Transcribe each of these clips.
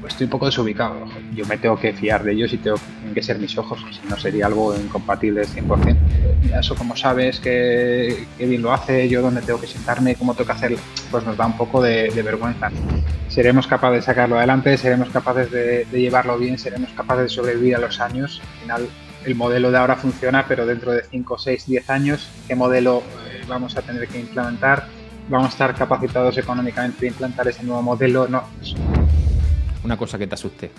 estoy un poco desubicado. Yo me tengo que fiar de ellos y tienen que ser mis ojos, si no sería algo incompatible 100%. Mira, eso como sabes, que bien lo hace, yo dónde tengo que sentarme, cómo tengo que hacerlo, pues nos da un poco de vergüenza. Seremos capaces de sacarlo adelante, seremos capaces de llevarlo bien, seremos capaces de sobrevivir a los años. Al final, el modelo de ahora funciona, pero dentro de 5, 6, 10 años, ¿qué modelo vamos a tener que implementar? ¿Vamos a estar capacitados económicamente de implantar ese nuevo modelo? No. Una cosa que te asuste.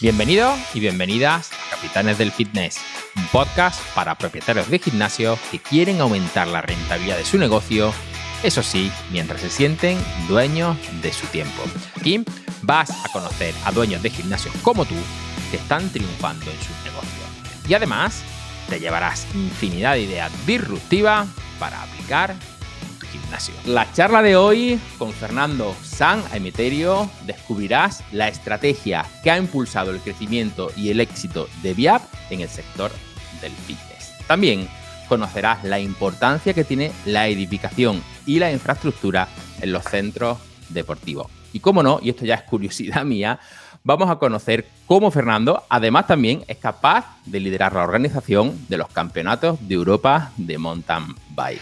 Bienvenidos y bienvenidas a Capitanes del Fitness, un podcast para propietarios de gimnasios que quieren aumentar la rentabilidad de su negocio, eso sí, mientras se sienten dueños de su tiempo. Aquí vas a conocer a dueños de gimnasios como tú que están triunfando en sus negocios. Y además, te llevarás infinidad de ideas disruptivas para aplicar en tu gimnasio. La charla de hoy con Fernando San Emeterio descubrirás la estrategia que ha impulsado el crecimiento y el éxito de Viap en el sector del fitness. También conocerás la importancia que tiene la edificación y la infraestructura en los centros deportivos. Y cómo no, y esto ya es curiosidad mía, vamos a conocer cómo Fernando, además también es capaz de liderar la organización de los campeonatos de Europa de mountain bike.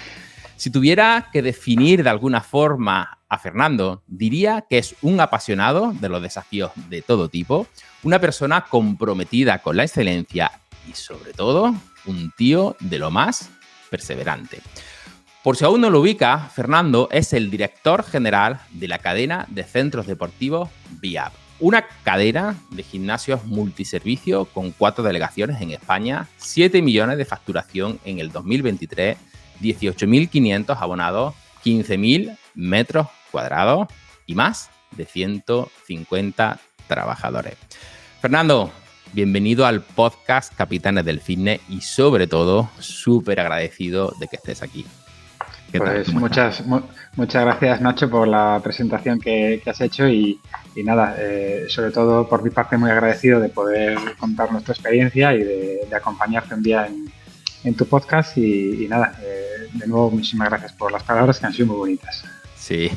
Si tuviera que definir de alguna forma a Fernando, diría que es un apasionado de los desafíos de todo tipo, una persona comprometida con la excelencia y sobre todo un tío de lo más perseverante. Por si aún no lo ubica, Fernando es el director general de la cadena de centros deportivos Viap. Una cadena de gimnasios multiservicio con 4 delegaciones en España, 7 millones de facturación en el 2023, 18.500 abonados, 15.000 metros cuadrados y más de 150 trabajadores. Fernando, bienvenido al podcast Capitanes del Fitness y sobre todo súper agradecido de que estés aquí. Pues muchas gracias, Nacho, por la presentación que has hecho y nada, sobre todo por mi parte muy agradecido de poder contar nuestra experiencia y de acompañarte un día en tu podcast y nada, de nuevo muchísimas gracias por las palabras que han sido muy bonitas. Sí,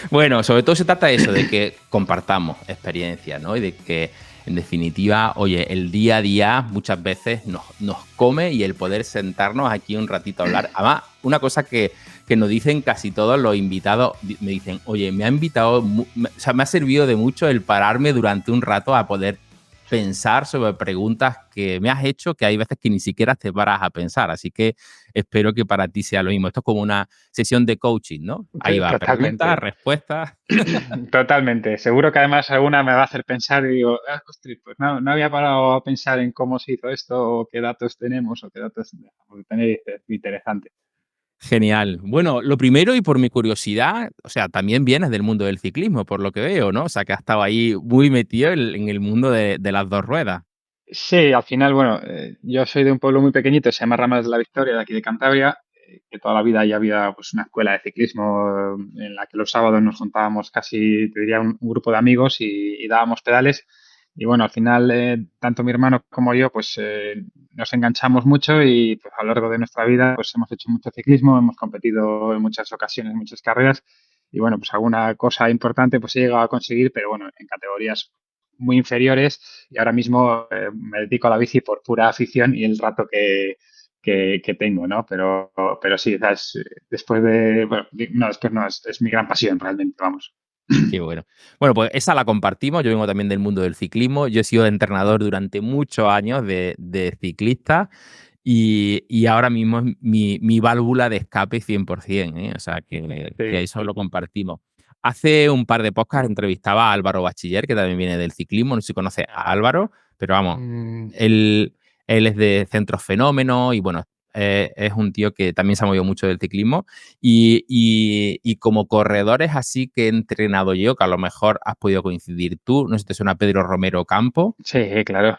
bueno, sobre todo se trata de eso, de que compartamos experiencias, ¿no? Y de que en definitiva, oye, el día a día muchas veces nos come y el poder sentarnos aquí un ratito a hablar. Además, una cosa que nos dicen casi todos los invitados, me dicen, oye, me ha servido de mucho el pararme durante un rato a poder pensar sobre preguntas que me has hecho, que hay veces que ni siquiera te paras a pensar. Así que espero que para ti sea lo mismo. Esto es como una sesión de coaching, ¿no? Ahí va, Totalmente. preguntas, respuestas. Totalmente. Seguro que además alguna me va a hacer pensar y digo, ostras, pues no había parado a pensar en cómo se hizo esto o qué datos tenemos o qué datos dejamos de tener. Interesante. Genial. Bueno, lo primero y por mi curiosidad, o sea, también vienes del mundo del ciclismo, por lo que veo, ¿no? O sea, que has estado ahí muy metido en el mundo de las dos ruedas. Sí, al final, bueno, yo soy de un pueblo muy pequeñito, se llama Ramas de la Victoria, de aquí de Cantabria, que toda la vida ya había pues una escuela de ciclismo en la que los sábados nos juntábamos casi, te diría, un grupo de amigos y dábamos pedales. Y bueno, al final, tanto mi hermano como yo, pues nos enganchamos mucho y pues a lo largo de nuestra vida, pues hemos hecho mucho ciclismo, hemos competido en muchas ocasiones, en muchas carreras. Y bueno, pues alguna cosa importante pues he llegado a conseguir, pero bueno, en categorías muy inferiores y ahora mismo me dedico a la bici por pura afición y el rato que tengo, ¿no? Pero sí, después de, bueno, no, después no, es mi gran pasión realmente, vamos. Qué bueno. Bueno, pues esa la compartimos. Yo vengo también del mundo del ciclismo. Yo he sido entrenador durante muchos años de ciclista y ahora mismo es mi válvula de escape 100%, ¿eh? O sea, que Sí. eso lo compartimos. Hace un par de podcasts entrevistaba a Álvaro Bachiller, que también viene del ciclismo. No sé si conoce a Álvaro, pero vamos, él es de Centros Fenómeno y bueno, es un tío que también se ha movido mucho del ciclismo y como corredores así que he entrenado yo, que a lo mejor has podido coincidir tú, no sé si te suena Pedro Romero Campo. Sí, claro.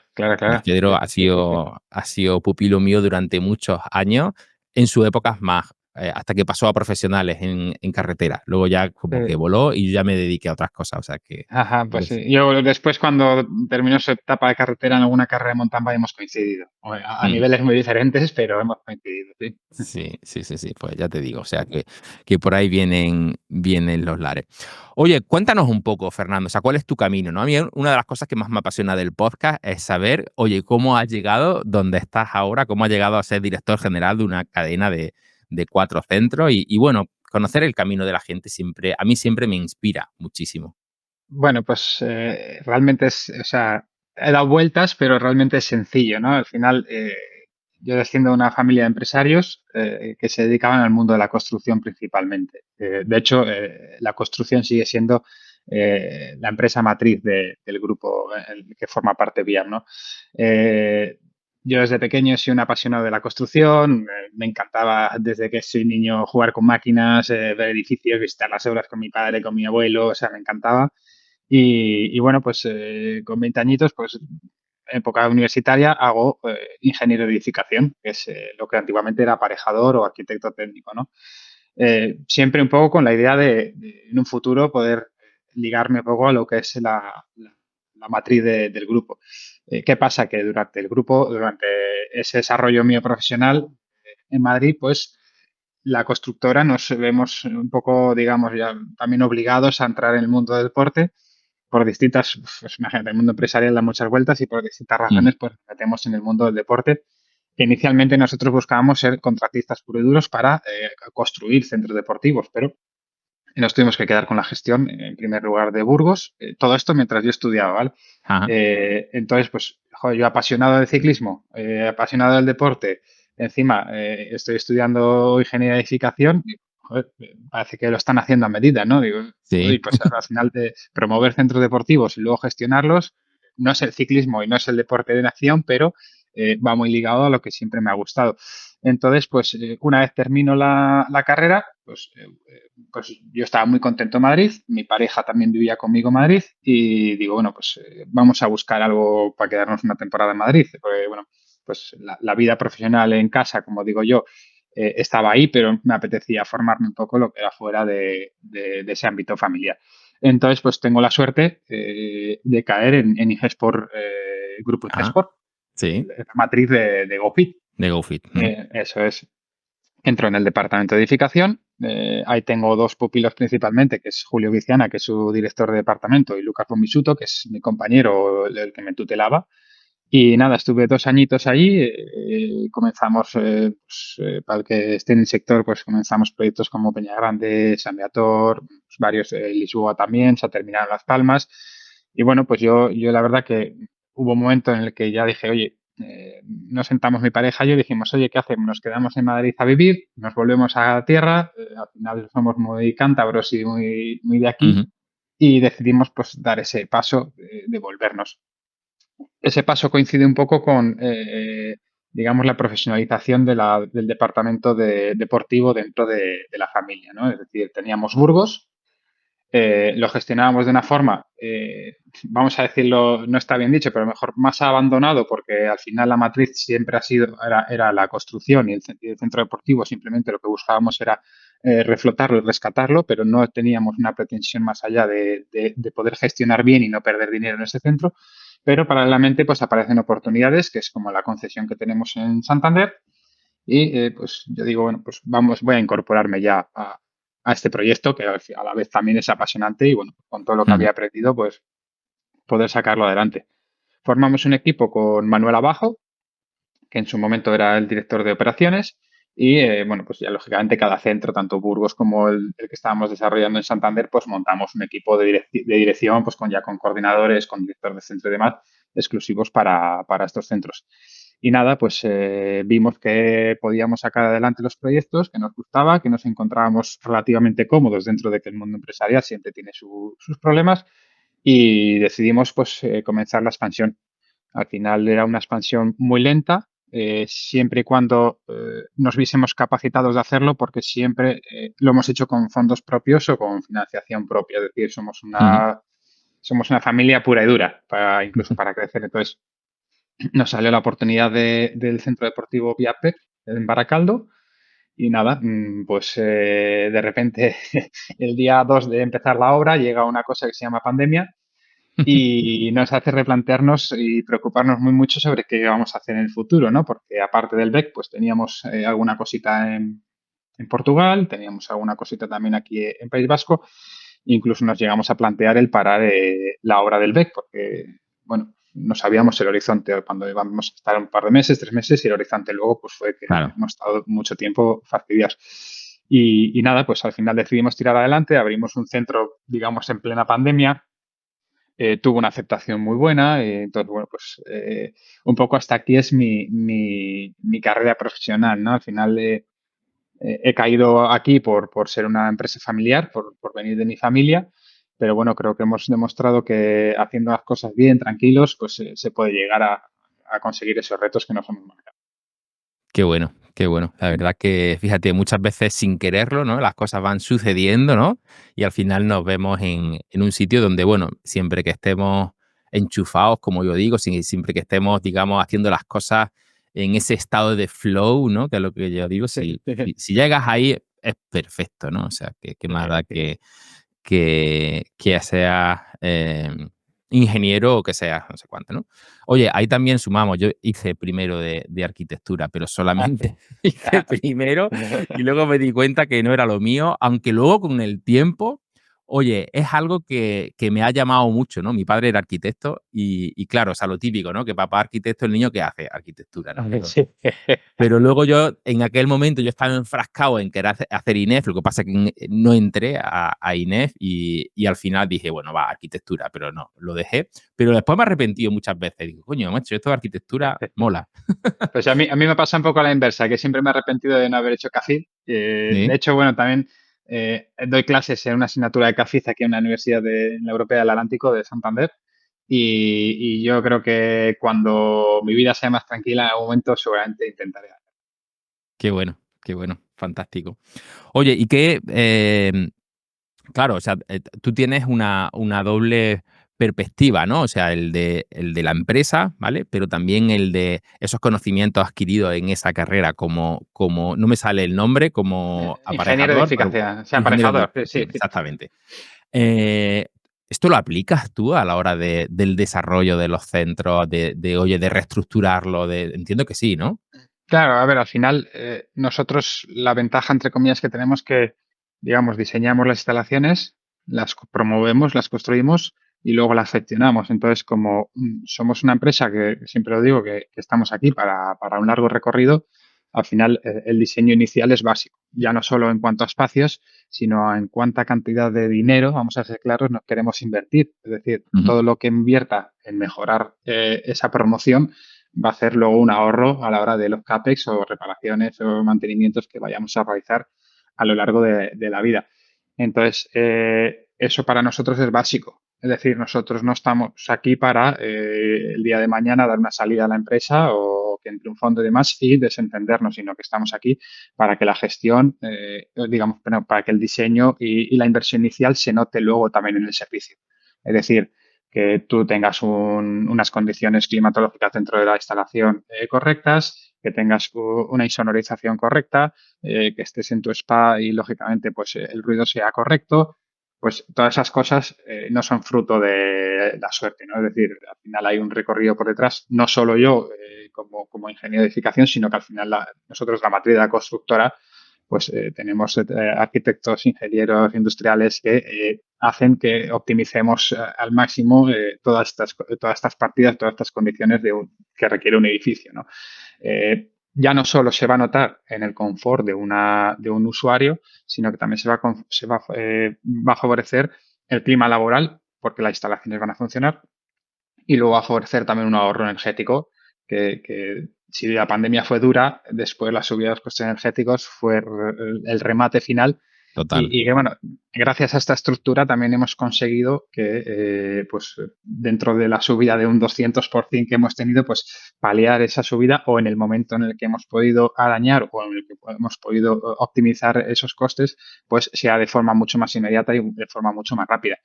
Pedro ha sido pupilo mío durante muchos años, en su época más hasta que pasó a profesionales en carretera. Luego ya como que Sí. voló y yo ya me dediqué a otras cosas. O sea que Ajá, pues pues, sí. Yo después, cuando terminó su etapa de carretera en alguna carrera de mountain bike, hemos coincidido. A mm, niveles muy diferentes, pero hemos coincidido, sí. sí, sí, sí, sí, pues ya te digo, o sea que por ahí vienen los lares. Oye, cuéntanos un poco, Fernando, o sea, ¿cuál es tu camino, no? A mí una de las cosas que más me apasiona del podcast es saber, oye, cómo has llegado donde estás ahora, cómo has llegado a ser director general de una cadena de 4 centros y bueno, conocer el camino de la gente siempre, a mí siempre me inspira muchísimo. Bueno, pues realmente o sea, he dado vueltas, pero realmente es sencillo, ¿no? Al final, yo desciendo de una familia de empresarios que se dedicaban al mundo de la construcción principalmente. De hecho, la construcción sigue siendo la empresa matriz del grupo el que forma parte VIAM, ¿no? Eh, yo desde pequeño he sido un apasionado de la construcción, me encantaba desde que soy niño jugar con máquinas, ver edificios, visitar las obras con mi padre, con mi abuelo, o sea, me encantaba. Y bueno, pues con 20 añitos, pues época universitaria, hago ingeniero de edificación, que es lo que antiguamente era aparejador o arquitecto técnico, ¿no? Siempre un poco con la idea de en un futuro poder ligarme un poco a lo que es la matriz del grupo. ¿Qué pasa? Que durante el grupo, durante ese desarrollo mío profesional en Madrid, pues la constructora nos vemos un poco, digamos, ya también obligados a entrar en el mundo del deporte por distintas, pues imagínate, el mundo empresarial da muchas vueltas y por distintas Mm, razones pues nos metemos en el mundo del deporte, que inicialmente nosotros buscábamos ser contratistas puros y duros para construir centros deportivos, pero nos tuvimos que quedar con la gestión, en primer lugar, de Burgos, todo esto mientras yo estudiaba, ¿vale? ajá, Entonces, pues, joder, yo apasionado del ciclismo, apasionado del deporte, encima estoy estudiando ingeniería de edificación, y, joder, parece que lo están haciendo a medida, ¿no? Digo, sí. joder, pues al final de promover centros deportivos y luego gestionarlos, no es el ciclismo y no es el deporte de acción, pero va muy ligado a lo que siempre me ha gustado. Entonces, pues una vez termino la carrera, pues yo estaba muy contento en Madrid, mi pareja también vivía conmigo en Madrid y digo, bueno, pues vamos a buscar algo para quedarnos una temporada en Madrid, porque bueno, pues la vida profesional en casa, como digo yo, estaba ahí, pero me apetecía formarme un poco lo que era fuera de ese ámbito familiar. Entonces, pues tengo la suerte de caer en Ingesport, Grupo Ah, Ingesport, sí, la matriz de GoFit. de GoFit. Eso es. Entro en el departamento de edificación. Ahí tengo dos pupilos principalmente, que es Julio Viciana, que es su director de departamento, y Lucas Bomisuto, que es mi compañero, el que me tutelaba. Y nada, estuve 2 añitos ahí. Comenzamos, para el que esté en el sector, pues comenzamos proyectos como Peña Grande, San Beator, pues varios, Lisboa también, se terminaron Las Palmas. Y bueno, pues yo la verdad que hubo un momento en el que ya dije, oye, nos sentamos mi pareja y yo dijimos, oye, ¿qué hacemos? Nos quedamos en Madrid a vivir, nos volvemos a la tierra, al final somos muy cántabros y muy de aquí, Ujú. y decidimos pues dar ese paso de volvernos. Ese paso coincide un poco con, digamos, la profesionalización del departamento deportivo dentro de la familia, ¿no? Es decir, teníamos Burgos, lo gestionábamos de una forma, vamos a decirlo, no está bien dicho, pero mejor más abandonado, porque al final la matriz siempre era la construcción y el centro deportivo simplemente lo que buscábamos era reflotarlo y rescatarlo, pero no teníamos una pretensión más allá de poder gestionar bien y no perder dinero en ese centro. Pero paralelamente pues aparecen oportunidades, que es como la concesión que tenemos en Santander, y pues yo digo, bueno, pues voy a incorporarme ya a este proyecto que a la vez también es apasionante y bueno, con todo lo que Ujú. había aprendido, pues poder sacarlo adelante. Formamos un equipo con Manuel Abajo, que en su momento era el director de operaciones y bueno, pues ya lógicamente cada centro, tanto Burgos como el que estábamos desarrollando en Santander, pues montamos un equipo de dirección, pues con coordinadores, con director de centro y demás, exclusivos para estos centros. Y nada, pues vimos que podíamos sacar adelante los proyectos, que nos gustaba, que nos encontrábamos relativamente cómodos dentro de que el mundo empresarial siempre tiene sus problemas y decidimos pues comenzar la expansión. Al final era una expansión muy lenta, siempre y cuando nos viésemos capacitados de hacerlo, porque siempre lo hemos hecho con fondos propios o con financiación propia. Es decir, Ujú. somos una familia pura y dura, incluso para crecer. Entonces, nos salió la oportunidad del Centro Deportivo Viapec en Baracaldo Y nada, pues de repente el día 2 de empezar la obra llega una cosa que se llama pandemia y nos hace replantearnos y preocuparnos muy mucho sobre qué vamos a hacer en el futuro, ¿no? Porque aparte del BEC, pues teníamos alguna cosita en Portugal, teníamos alguna cosita también aquí en País Vasco, incluso nos llegamos a plantear el parar la obra del BEC, porque, bueno, no sabíamos el horizonte cuando íbamos a estar un par de meses, 3 meses, y el horizonte luego pues fue que Claro. hemos estado mucho tiempo fastidiados. Y nada, pues al final decidimos tirar adelante, abrimos un centro, digamos, en plena pandemia, tuvo una aceptación muy buena, entonces, bueno, pues un poco hasta aquí es mi carrera profesional, ¿no? Al final he caído aquí por ser una empresa familiar, por venir de mi familia, pero bueno, creo que hemos demostrado que haciendo las cosas bien, tranquilos, pues se puede llegar a conseguir esos retos que nos hemos marcado. Qué bueno, qué bueno. La verdad que, fíjate, muchas veces sin quererlo, ¿no? Las cosas van sucediendo, ¿no? Y al final nos vemos en un sitio donde, bueno, siempre que estemos enchufados, como yo digo, siempre que estemos, digamos, haciendo las cosas en ese estado de flow, ¿no? Que es lo que yo digo, Sí, si llegas ahí es perfecto, ¿no? O sea, que más da sí. que seas ingeniero o que seas no sé cuánto, ¿no? Oye, ahí también sumamos, yo hice primero de arquitectura, pero Ah, sí. solamente hice primero y luego me di cuenta que no era lo mío, aunque luego con el tiempo, oye, es algo que me ha llamado mucho, ¿no? Mi padre era arquitecto y claro, o sea, lo típico, ¿no? Que papá arquitecto, el niño ¿qué hace? Arquitectura, ¿no? Sí. Pero luego yo, en aquel momento, yo estaba enfrascado en querer hacer INEF, lo que pasa es que no entré a INEF y al final dije, bueno, va, arquitectura, pero no, lo dejé. Pero después me he arrepentido muchas veces. Digo, coño, macho, esto de arquitectura mola. Pues a mí me pasa un poco a la inversa, que siempre me he arrepentido de no haber hecho CAFID. De Sí, hecho, bueno, también doy clases en una asignatura de CAFID aquí en la Universidad en la Europea del Atlántico de Santander. Y yo creo que cuando mi vida sea más tranquila, en algún momento seguramente intentaré. qué bueno, fantástico. Oye, y qué, claro, o sea, tú tienes una doble perspectiva, ¿no? O sea, el de la empresa, ¿vale? Pero también el de esos conocimientos adquiridos en esa carrera como no me sale el nombre, como Ingeniero de aparejador, pero edificación, o sea, ingeniero de aparejador, sí, edificación, sí. exactamente. Eh, ¿Esto lo aplicas tú a la hora del desarrollo de los centros, oye, de reestructurarlo? Entiendo que sí, ¿no? Claro, a ver, al final nosotros la ventaja, entre comillas, que tenemos que, digamos, diseñamos las instalaciones, las promovemos, las construimos y luego las gestionamos. Entonces, como somos una empresa que siempre lo digo, que estamos aquí para un largo recorrido, al final el diseño inicial es básico, ya no solo en cuanto a espacios, sino en cuánta cantidad de dinero, vamos a ser claros, nos queremos invertir. Es decir, Ujú, todo lo que invierta en mejorar esa promoción va a hacer luego un ahorro a la hora de los CAPEX o reparaciones o mantenimientos que vayamos a realizar a lo largo de la vida. Entonces, eso para nosotros es básico. Es decir, nosotros no estamos aquí para el día de mañana dar una salida a la empresa o que entre un fondo y demás y desentendernos, sino que estamos aquí para que la gestión, digamos, bueno, para que el diseño y la inversión inicial se note luego también en el servicio. Es decir, que tú tengas unas condiciones climatológicas dentro de la instalación correctas, que tengas una insonorización correcta, que estés en tu spa y lógicamente pues el ruido sea correcto, pues todas esas cosas no son fruto de la suerte, ¿no? Es decir, al final hay un recorrido por detrás, no solo yo como ingeniero de edificación, sino que al final nosotros la matriz de la constructora pues tenemos arquitectos, ingenieros industriales que hacen que optimicemos al máximo todas estas partidas, todas estas condiciones que requiere un edificio, ¿no? Ya no solo se va a notar en el confort de un usuario, sino que también va a favorecer el clima laboral, porque las instalaciones van a funcionar, y luego va a favorecer también un ahorro energético que si la pandemia fue dura, después la subida de los costes energéticos fue el remate final total. y que, bueno, gracias a esta estructura también hemos conseguido que, pues, dentro de la subida de un 200% que hemos tenido, pues, paliar esa subida o en el momento en el que hemos podido arañar o en el que hemos podido optimizar esos costes, pues, sea de forma mucho más inmediata y de forma mucho más rápida.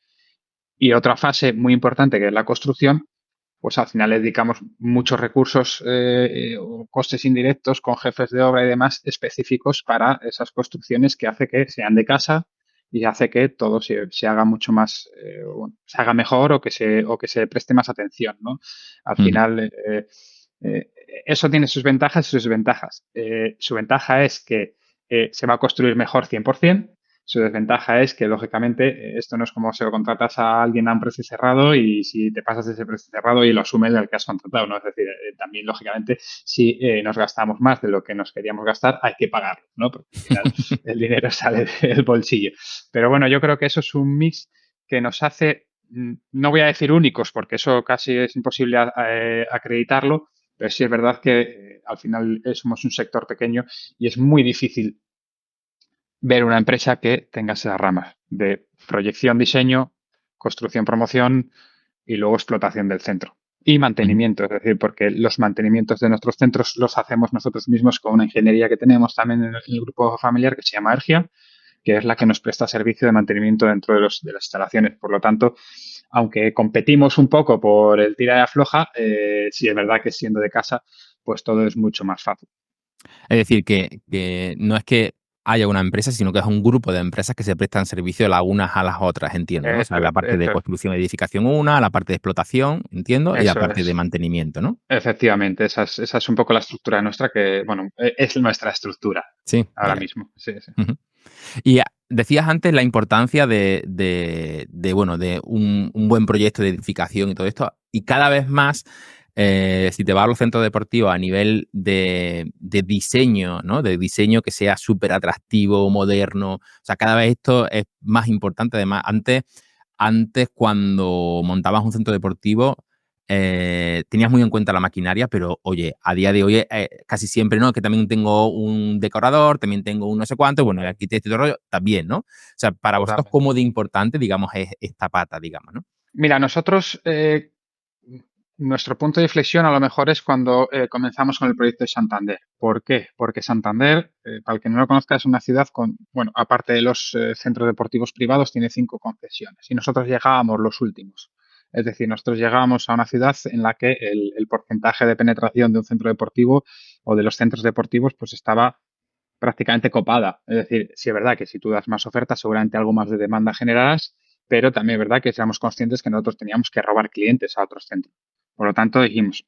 Y otra fase muy importante, que es la construcción, pues al final le dedicamos muchos recursos o costes indirectos con jefes de obra y demás específicos para esas construcciones que hace que sean de casa y hace que todo se haga mucho más, bueno, se haga mejor o que se preste más atención, ¿no? Al Ujú. final, eh, eso tiene sus ventajas y sus desventajas. Su ventaja es que se va a construir mejor 100%. Su desventaja es que, lógicamente, esto no es como si lo contratas a alguien a un precio cerrado y si te pasas de ese precio cerrado y lo asumes del que has contratado, ¿no? Es decir, también, lógicamente, si nos gastamos más de lo que nos queríamos gastar, hay que pagarlo, ¿no? Porque al final el dinero sale del bolsillo. Pero bueno, yo creo que eso es un mix que nos hace, no voy a decir únicos, porque eso casi es imposible acreditarlo, pero sí es verdad que al final somos un sector pequeño y es muy difícil ver una empresa que tenga esas ramas de proyección, diseño, construcción, promoción y luego explotación del centro. Y Ujú. mantenimiento, es decir, porque los mantenimientos de nuestros centros los hacemos nosotros mismos con una ingeniería que tenemos también en el grupo familiar que se llama Ergia, que es la que nos presta servicio de mantenimiento dentro de las instalaciones. Por lo tanto, aunque competimos un poco por el tira y afloja, sí es verdad que siendo de casa, pues todo es mucho más fácil. Es decir, que no es que haya una empresa, sino que es un grupo de empresas que se prestan servicio las unas a las otras, entiendo, ¿no? O sea, la parte de construcción y edificación una, la parte de explotación, entiendo, y la Eso parte de es. mantenimiento, ¿no? Efectivamente, esa es un poco la estructura nuestra que, bueno, es nuestra estructura Sí, ahora vaya. mismo. Sí, sí. Ujú. Y decías antes la importancia bueno, de un buen proyecto de edificación y todo esto, y cada vez más, si te vas a los centros deportivos a nivel de diseño, ¿no? De diseño que sea súper atractivo, moderno, o sea, cada vez esto es más importante. Además, antes cuando montabas un centro deportivo, tenías muy en cuenta la maquinaria, pero oye, a día de hoy casi siempre, ¿no? Que también tengo un decorador, también tengo un no sé cuánto, bueno, el arquitecto y todo el rollo, también, ¿no? O sea, para vosotros, Totalmente. ¿cómo de importante, digamos, es esta pata, digamos, ¿no? Mira, nosotros, nuestro punto de inflexión a lo mejor es cuando comenzamos con el proyecto de Santander. ¿Por qué? Porque Santander, para el que no lo conozca, es una ciudad con, bueno, aparte de los centros deportivos privados, tiene 5 concesiones y nosotros llegábamos los últimos. Es decir, nosotros llegábamos a una ciudad en la que el porcentaje de penetración de un centro deportivo o de los centros deportivos pues estaba prácticamente copada. Es decir, sí es verdad que si tú das más ofertas, seguramente algo más de demanda generarás, pero también es verdad que seamos conscientes que nosotros teníamos que robar clientes a otros centros. Por lo tanto, dijimos,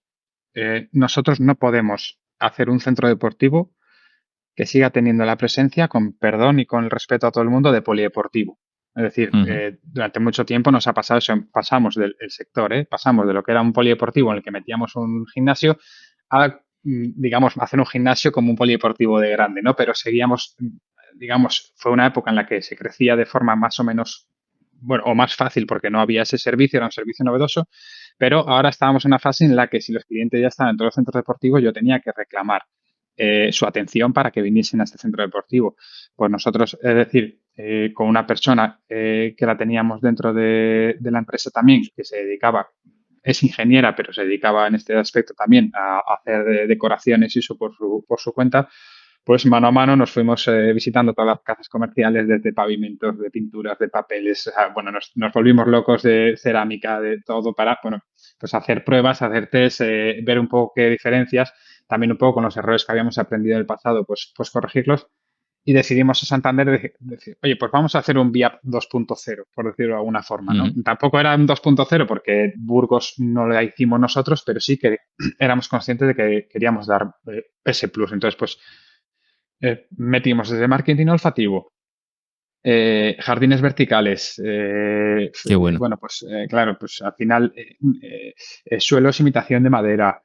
nosotros no podemos hacer un centro deportivo que siga teniendo la presencia, con perdón y con el respeto a todo el mundo, de polideportivo. Es decir, Ujú. durante mucho tiempo nos ha pasado eso, pasamos del el sector, pasamos de lo que era un polideportivo en el que metíamos un gimnasio a, digamos, hacer un gimnasio como un polideportivo de grande, ¿no? Pero seguíamos, digamos, fue una época en la que se crecía de forma más o menos, bueno, o más fácil porque no había ese servicio, era un servicio novedoso, pero ahora estábamos en una fase en la que si los clientes ya estaban en todos los centros deportivos, yo tenía que reclamar su atención para que viniesen a este centro deportivo. Pues nosotros, es decir, con una persona que la teníamos dentro de la empresa también, que se dedicaba, es ingeniera, pero se dedicaba en este aspecto también a hacer decoraciones y eso por su cuenta, pues mano a mano nos fuimos visitando todas las casas comerciales, desde pavimentos, de pinturas, de papeles, o sea, bueno, nos volvimos locos de cerámica, de todo para, bueno, pues hacer pruebas, hacer test, ver un poco qué diferencias, también un poco con los errores que habíamos aprendido en el pasado, pues corregirlos. Y decidimos a Santander decir, oye, pues vamos a hacer un VIAP 2.0, por decirlo de alguna forma, ¿no? Ujú. Tampoco era un 2.0 porque Burgos no lo hicimos nosotros, pero sí que éramos conscientes de que queríamos dar ese plus. Entonces, pues metimos desde marketing olfativo, jardines verticales, Qué bueno. bueno, pues claro, pues al final suelos imitación de madera,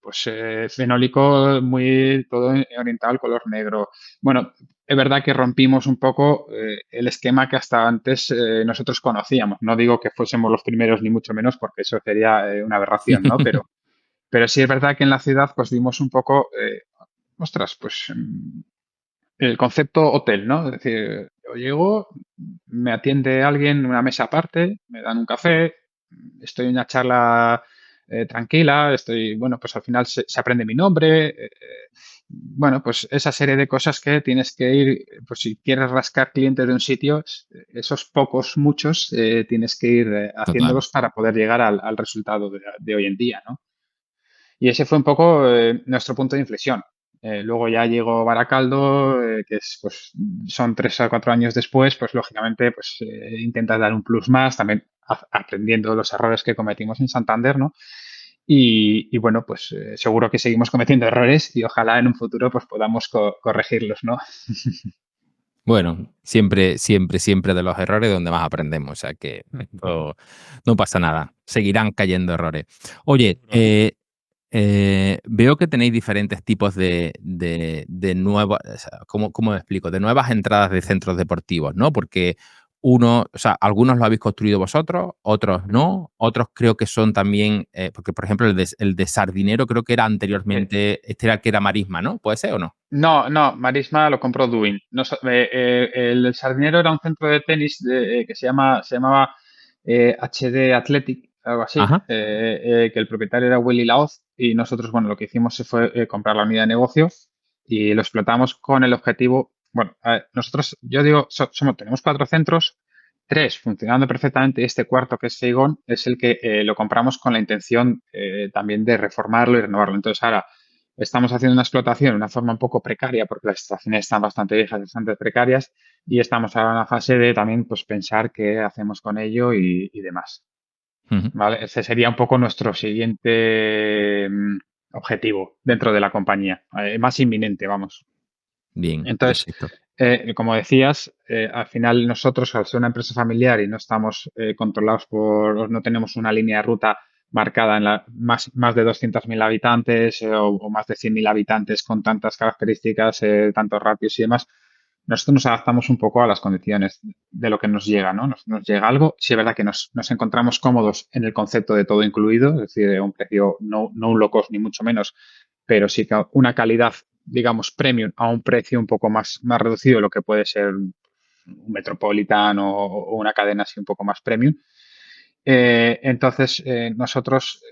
pues fenólico muy todo orientado al color negro. Bueno, es verdad que rompimos un poco el esquema que hasta antes nosotros conocíamos. No digo que fuésemos los primeros ni mucho menos porque eso sería una aberración, ¿no? Pero sí es verdad que en la ciudad pues vimos un poco, ostras, pues el concepto hotel, ¿no? Es decir, yo llego, me atiende alguien en una mesa aparte, me dan un café, estoy en una charla tranquila, estoy, bueno, pues al final se aprende mi nombre, bueno, pues esa serie de cosas que tienes que ir, pues si quieres rascar clientes de un sitio, esos pocos, muchos, tienes que ir Total. haciéndolos para poder llegar al resultado de hoy en día, ¿no? Y ese fue un poco nuestro punto de inflexión. Luego ya llegó Baracaldo, que es, pues, son 3 o 4 años después, pues lógicamente pues, intentas dar un plus más, también aprendiendo los errores que cometimos en Santander, ¿no? Y bueno, pues seguro que seguimos cometiendo errores y ojalá en un futuro pues podamos corregirlos, ¿no? Bueno, siempre, siempre, siempre de los errores donde más aprendemos, o sea que no pasa nada, seguirán cayendo errores. Oye, veo que tenéis diferentes tipos de nuevas, o sea, ¿cómo me explico? De nuevas entradas de centros deportivos, ¿no? Porque o sea, algunos lo habéis construido vosotros, otros no, otros creo que son también, porque por ejemplo el de Sardinero creo que era Sí. anteriormente, este era el que era Marisma, ¿no? ¿Puede ser o no? No, no, Marisma lo compró Duin. El Sardinero era un centro de tenis que se llamaba HD Athletic, algo así, Ajá. que el propietario era Willy Laoz y nosotros, bueno, lo que hicimos fue comprar la unidad de negocio y lo explotamos con el objetivo, bueno, a ver, nosotros, yo digo, tenemos 4 centros, 3 funcionando perfectamente y este cuarto, que es Seigón, es el que lo compramos con la intención también de reformarlo y renovarlo. Entonces ahora estamos haciendo una explotación de una forma un poco precaria porque las estaciones están bastante viejas, bastante precarias y estamos ahora en la fase de también pues, pensar qué hacemos con ello y demás. Ujú. ¿Vale? Ese sería un poco nuestro siguiente objetivo dentro de la compañía, más inminente, vamos. Bien, Entonces, perfecto. como decías, al final nosotros, al ser una empresa familiar y no estamos controlados no tenemos una línea de ruta marcada en más de 200.000 habitantes o más de 100.000 habitantes con tantas características, tantos ratios y demás, nosotros nos adaptamos un poco a las condiciones de lo que nos llega, ¿no? Nos llega algo, sí es verdad que nos encontramos cómodos en el concepto de todo incluido, es decir, de un precio no un low cost ni mucho menos, pero sí que una calidad, digamos, premium a un precio un poco más reducido de lo que puede ser un Metropolitan o una cadena así un poco más premium. Entonces, nosotros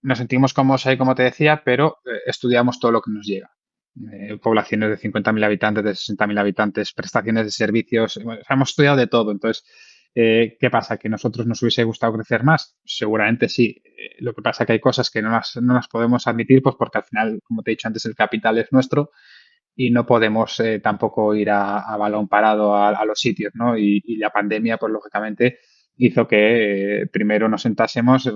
nos sentimos cómodos ahí, como te decía, pero estudiamos todo lo que nos llega. Poblaciones de 50.000 habitantes, de 60.000 habitantes, prestaciones de servicios, bueno, o sea, hemos estudiado de todo. Entonces, ¿qué pasa? ¿Que nosotros nos hubiese gustado crecer más? Seguramente sí. Lo que pasa es que hay cosas que no las podemos admitir, pues porque al final, como te he dicho antes, el capital es nuestro y no podemos tampoco ir a balón parado a los sitios, ¿no? Y la pandemia, pues lógicamente, hizo que primero nos sentásemos,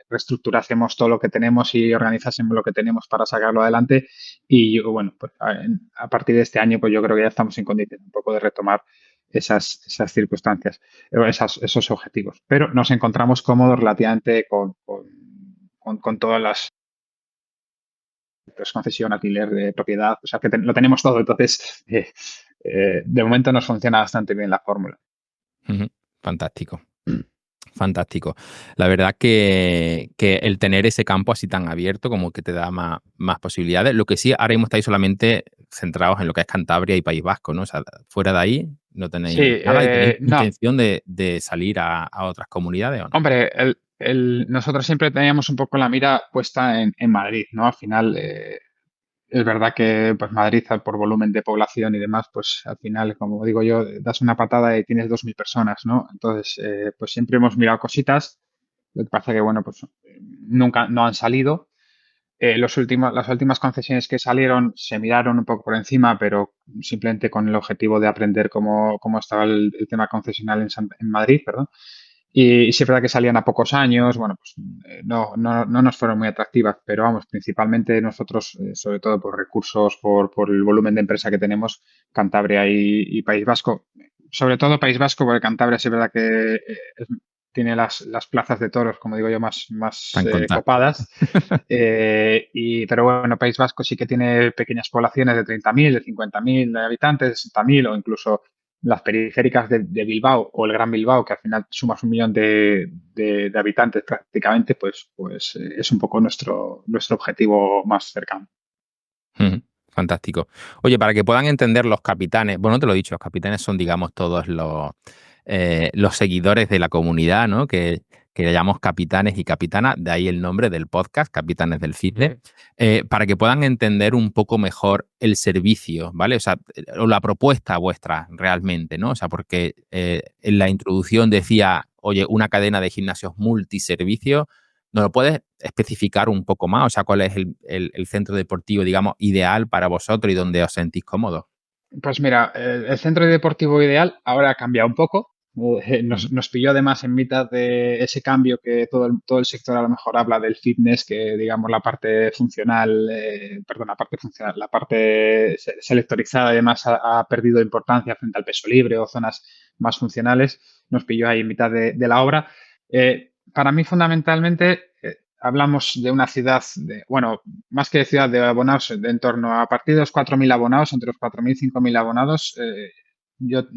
reestructurásemos todo lo que tenemos y organizásemos lo que tenemos para sacarlo adelante. Y bueno, pues a partir de este año, pues yo creo que ya estamos en condiciones un poco de retomar esas circunstancias, esos objetivos. Pero nos encontramos cómodos relativamente con todas las pues, concesión, alquiler de propiedad, o sea que lo tenemos todo, entonces de momento nos funciona bastante bien la fórmula. Ujú. Fantástico. Fantástico. La verdad que el tener ese campo así tan abierto como que te da más posibilidades. Lo que sí, ahora mismo estáis solamente centrados en lo que es Cantabria y País Vasco, ¿no? O sea, fuera de ahí no Sí, tenéis nada y tenéis no, intención de salir a otras comunidades o no. hombre, nosotros siempre teníamos un poco la mira puesta en Madrid, ¿no? Al final, es verdad que pues Madrid, por volumen de población y demás, pues al final, como digo yo, das una patada y tienes 2.000 personas, ¿no? Entonces, pues siempre hemos mirado cositas. Lo que pasa que, bueno, pues nunca no han salido. Las últimas concesiones que salieron se miraron un poco por encima, pero simplemente con el objetivo de aprender cómo estaba el tema concesional en Madrid, perdón. Y sí es verdad que salían a pocos años, bueno, pues no nos fueron muy atractivas, pero vamos, principalmente nosotros, sobre todo por recursos, por el volumen de empresa que tenemos, Cantabria y País Vasco, sobre todo País Vasco, porque Cantabria sí es verdad que tiene las plazas de toros, como digo yo, más Tan contacto. copadas. Pero bueno, País Vasco sí que tiene pequeñas poblaciones de 30.000, de 50.000 habitantes, de 60.000 o incluso las periféricas de Bilbao o el Gran Bilbao, que al final sumas 1 millón de habitantes prácticamente, pues es un poco nuestro objetivo más cercano. Ujú. Fantástico. Oye, para que puedan entender los capitanes, bueno, te lo he dicho, los capitanes son, digamos, todos los seguidores de la comunidad, ¿no? Que que llamamos capitanes y capitanas, de ahí el nombre del podcast, Capitanes del Fitness, para que puedan entender un poco mejor el servicio, ¿vale? O sea, o la propuesta vuestra realmente, ¿no? O sea, porque en la introducción decía, oye, una cadena de gimnasios multiservicio. ¿Nos lo puedes especificar un poco más? O sea, ¿cuál es el centro deportivo, digamos, ideal para vosotros y donde os sentís cómodos? Pues mira, el centro deportivo ideal ahora ha cambiado un poco. Ujú. Nos pilló además en mitad de ese cambio que todo el sector a lo mejor habla del fitness, que digamos la parte funcional, perdón, la parte funcional, la parte selectorizada además ha perdido importancia frente al peso libre o zonas más funcionales. Nos pilló ahí en mitad de la obra. Para mí fundamentalmente hablamos de una ciudad, bueno, más que de ciudad de abonados, de en torno a partir de los 4.000 abonados, entre los 4.000 y 5.000 abonados, yo,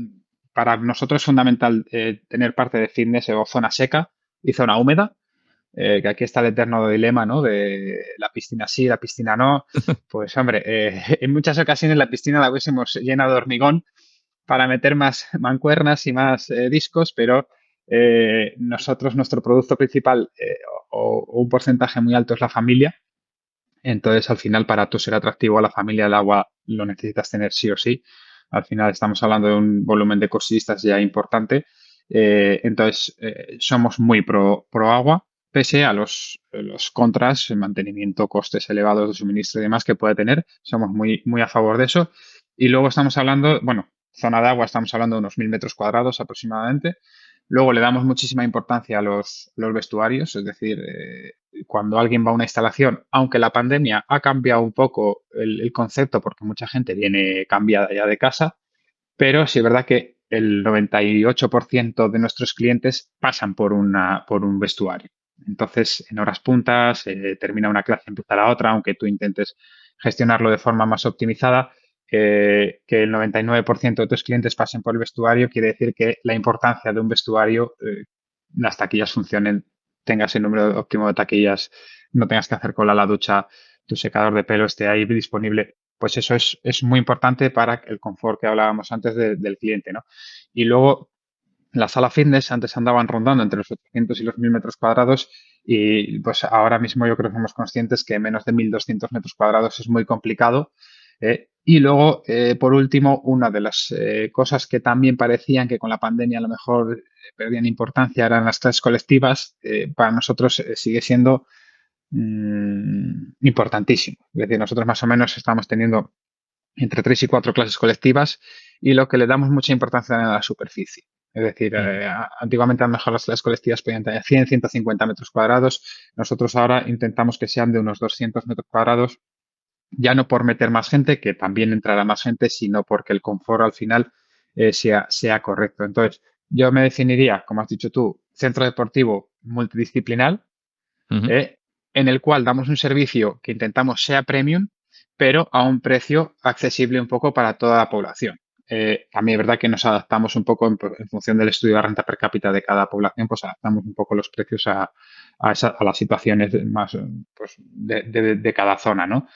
para nosotros es fundamental tener parte de fitness o zona seca y zona húmeda, que aquí está el eterno dilema, ¿no? De la piscina sí, la piscina no. Pues hombre, en muchas ocasiones la piscina la hubiésemos llenado de hormigón para meter más mancuernas y más discos, pero nosotros, nuestro producto principal o un porcentaje muy alto es la familia. Entonces, al final, para tú ser atractivo a la familia, el agua lo necesitas tener sí o sí. Al final, estamos hablando de un volumen de cosistas ya importante. Entonces, somos muy pro agua, pese a los contras, el mantenimiento, costes elevados de suministro y demás que puede tener. Somos muy a favor de eso. Y luego estamos hablando, bueno, zona de agua, estamos hablando de unos 1.000 metros cuadrados aproximadamente. Luego le damos muchísima importancia a los vestuarios, es decir, cuando alguien va a una instalación, aunque la pandemia ha cambiado un poco el concepto, porque mucha gente viene cambiada ya de casa, pero sí es verdad que el 98% de nuestros clientes pasan por un vestuario. Entonces, en horas puntas, termina una clase, empieza la otra, aunque tú intentes gestionarlo de forma más optimizada, que el 99% de tus clientes pasen por el vestuario quiere decir que la importancia de un vestuario, las taquillas funcionen, tengas el número óptimo de taquillas, no tengas que hacer cola a la ducha, tu secador de pelo esté ahí disponible. Pues eso es muy importante para el confort que hablábamos antes del cliente, ¿no? Y luego, la sala fitness antes andaban rondando entre los 800 y los 1.000 metros cuadrados y pues ahora mismo yo creo que somos conscientes que menos de 1.200 metros cuadrados es muy complicado. Y luego, por último, una de las cosas que también parecían que con la pandemia a lo mejor perdían importancia eran las clases colectivas. Para nosotros sigue siendo importantísimo. Es decir, nosotros más o menos estamos teniendo entre 3 y 4 clases colectivas y lo que le damos mucha importancia a la superficie. Es decir, Ujú. antiguamente a lo mejor las clases colectivas podían tener 100, 150 metros cuadrados. Nosotros ahora intentamos que sean de unos 200 metros cuadrados, ya no por meter más gente, que también entrará más gente, sino porque el confort al final sea correcto. Entonces, yo me definiría, como has dicho tú, centro deportivo multidisciplinar, Ujú. eh, en el cual damos un servicio que intentamos sea premium, pero a un precio accesible un poco para toda la población. También es verdad que nos adaptamos un poco en función del estudio de renta per cápita de cada población, pues adaptamos un poco los precios a las situaciones más pues, de cada zona, ¿no?